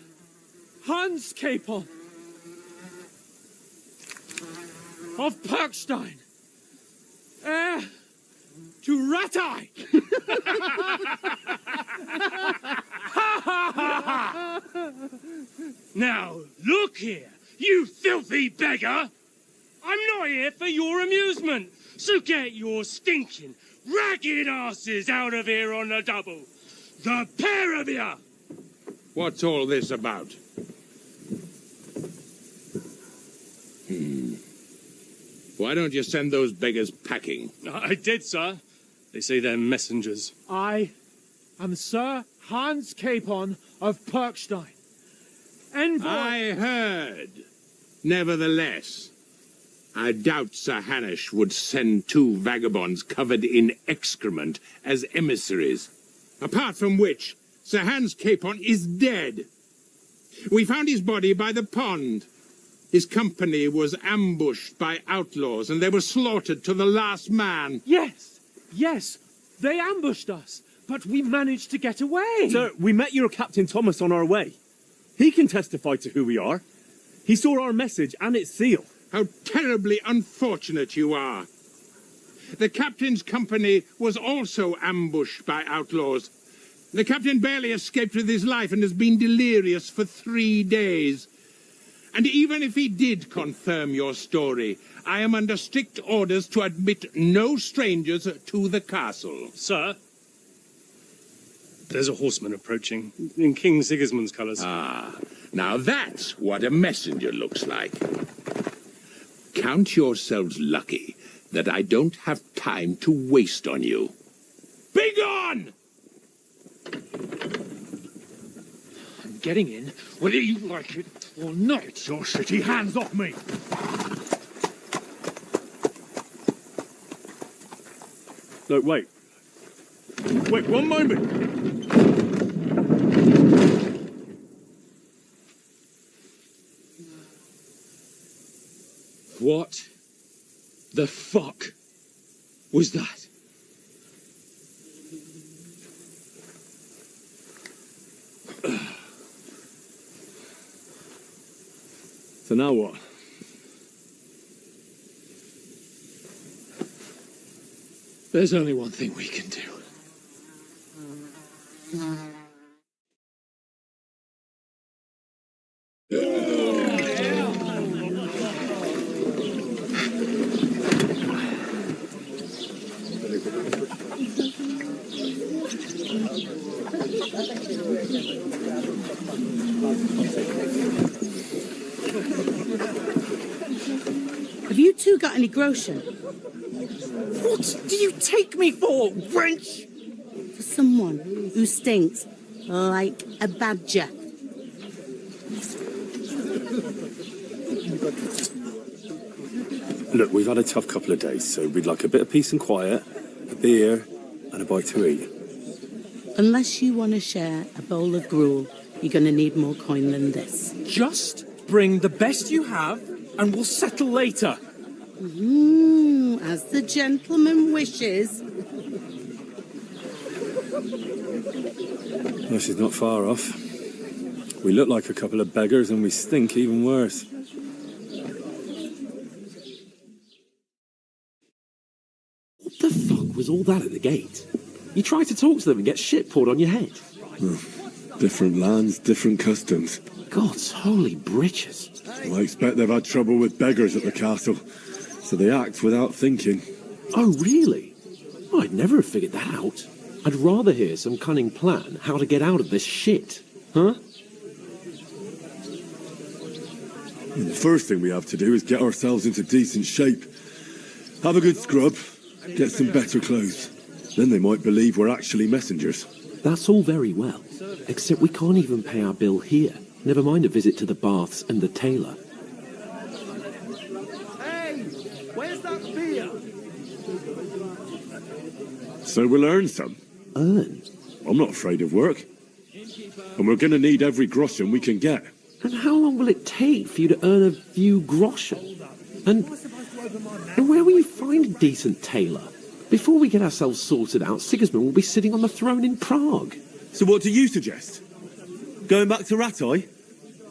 Hans Capon of Perkstein, heir to Rat-Eye. Now, look here, you filthy beggar! I'm not here for your amusement, so get your stinking, ragged asses out of here on the double. The pair of you! What's all this about? Why don't you send those beggars packing? I did, sir. They say they're messengers. I am Sir Hans Capon of Perkstein. Envoy... I heard. Nevertheless, I doubt Sir Hanush would send two vagabonds covered in excrement as emissaries. Apart from which, Sir Hans Capon is dead. We found his body by the pond. His company was ambushed by outlaws, and they were slaughtered to the last man. Yes, yes, they ambushed us, but we managed to get away. Sir, we met your Captain Thomas on our way. He can testify to who we are. He saw our message and its seal. How terribly unfortunate you are. The captain's company was also ambushed by outlaws. The captain barely escaped with his life and has been delirious for 3 days. And even if he did confirm your story, I am under strict orders to admit no strangers to the castle. Sir, there's a horseman approaching, in King Sigismund's colours. Ah, now that's what a messenger looks like. Count yourselves lucky that I don't have time to waste on you. Be gone! I'm getting in, whether you like it or not. Get your shitty hands off me! No, wait. Wait, one moment! What the fuck was that? So now what? There's only one thing we can do. you got any groschen? What do you take me for, wench? For someone who stinks like a badger. Look, we've had a tough couple of days, so we'd like a bit of peace and quiet, a beer, and a bite to eat. Unless you want to share a bowl of gruel, you're going to need more coin than this. Just bring the best you have, and we'll settle later. As the gentleman wishes. Well, she's not far off. We look like a couple of beggars, and we stink even worse. What the fuck was all that at the gate? You tried to talk to them and get shit poured on your head. Different lands, different customs. God's holy britches. Well, I expect they've had trouble with beggars at the castle, so they act without thinking. Oh, really? Well, I'd never have figured that out. I'd rather hear some cunning plan how to get out of this shit. Huh? And the first thing we have to do is get ourselves into decent shape. Have a good scrub, get some better clothes. Then they might believe we're actually messengers. That's all very well, except we can't even pay our bill here. Never mind a visit to the baths and the tailor. Hey, where's that beer? So we'll earn some. Earn? I'm not afraid of work. And we're going to need every groschen we can get. And how long will it take for you to earn a few groschen? And where will you find a decent tailor? Before we get ourselves sorted out, Sigismund will be sitting on the throne in Prague. So what do you suggest? Going back to Ratai?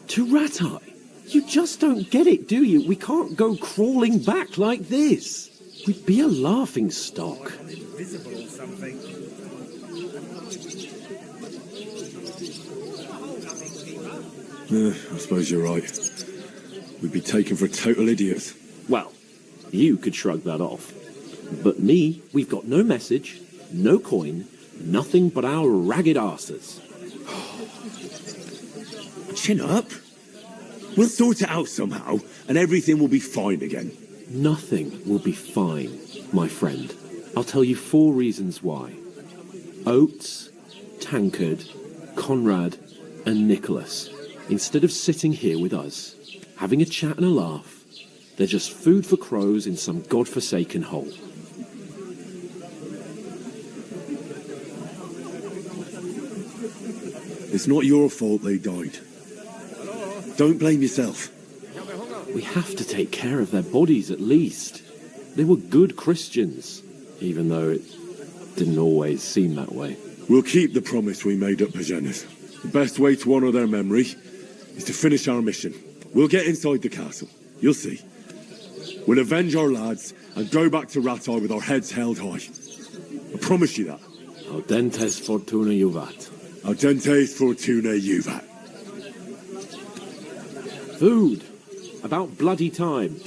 To Ratai? You just don't get it, do you? We can't go crawling back like this. We'd be a laughing stock. I suppose you're right. We'd be taken for total idiots. Well, you could shrug that off. But me, we've got no message, no coin, nothing but our ragged arses. Chin up. We'll sort it out somehow, and everything will be fine again. Nothing will be fine, my friend. I'll tell you 4 reasons why. Oates, Tankard, Conrad, and Nicholas, instead of sitting here with us, having a chat and a laugh, they're just food for crows in some godforsaken hole. It's not your fault they died. Don't blame yourself. We have to take care of their bodies at least. They were good Christians, even though it didn't always seem that way. We'll keep the promise we made at Pagenas. The best way to honour their memory is to finish our mission. We'll get inside the castle. You'll see. We'll avenge our lads and go back to Ratai with our heads held high. I promise you that. Audentes fortuna juvat. Audentes fortuna juvat. Food. About bloody time.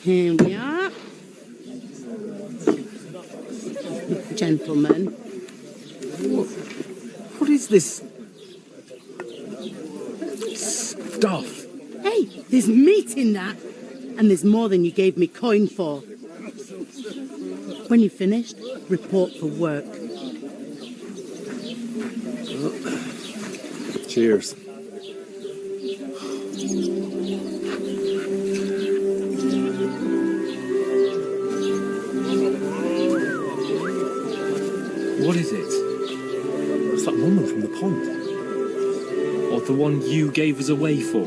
Here we are. Gentlemen. What is this stuff? Hey, there's meat in that. And there's more than you gave me coin for. When you're finished, report for work. Cheers. What is it? It's that woman from the pond. Or the one you gave us away for?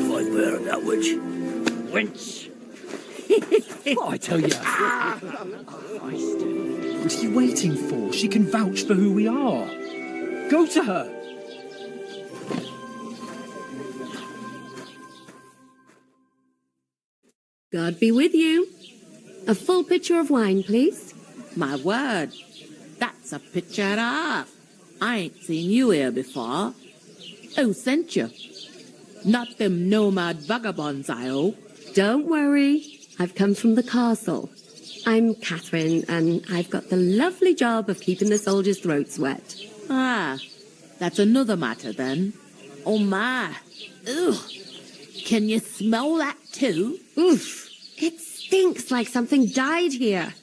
Quite bear that witch. Wench. I tell you. What are you waiting for? She can vouch for who we are. Go to her. God be with you. A full pitcher of wine, please. My word, that's a picture and a half. I ain't seen you here before. Who sent you? Not them nomad vagabonds, I hope. Don't worry. I've come from the castle. I'm Katherine, and I've got the lovely job of keeping the soldiers' throats wet. Ah, that's another matter then. Oh my. Ugh. Can you smell that too? Oof. It stinks like something died here.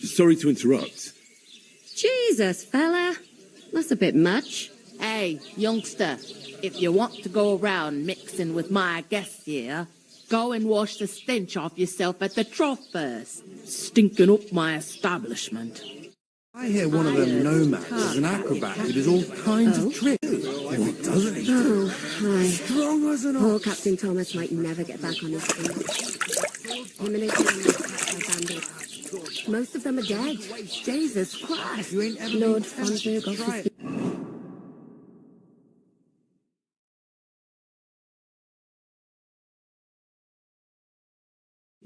Sorry to interrupt. Jesus, fella. That's a bit much. Hey, youngster, if you want to go around mixing with my guests here, go and wash the stench off yourself at the trough first. Stinking up my establishment. I hear one of them nomads is an acrobat who does all kinds of tricks. If it doesn't, he Oh, hi. strong as an Poor ox. Captain Thomas might never get back on his feet. Him and his men were attacked by bandits. Most of them are dead. Jesus Christ. Lord Franzberg off his feet.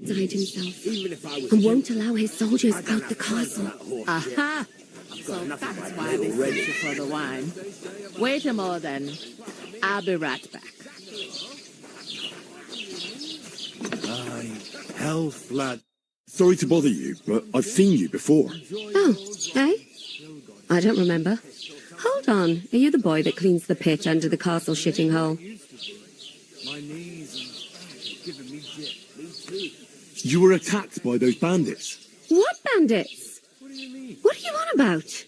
Died himself and won't allow his soldiers out the castle. Aha! So that's why they sent you for the wine. Wait a moment then. I'll be right back. Aye, health, lad. Sorry to bother you, but I've seen you before. Oh, eh? I don't remember. Hold on. Are you the boy that cleans the pitch under the castle shitting hole? My knees and giving me shit. Me too. You were attacked by those bandits. What bandits? What do you mean? What are you on about?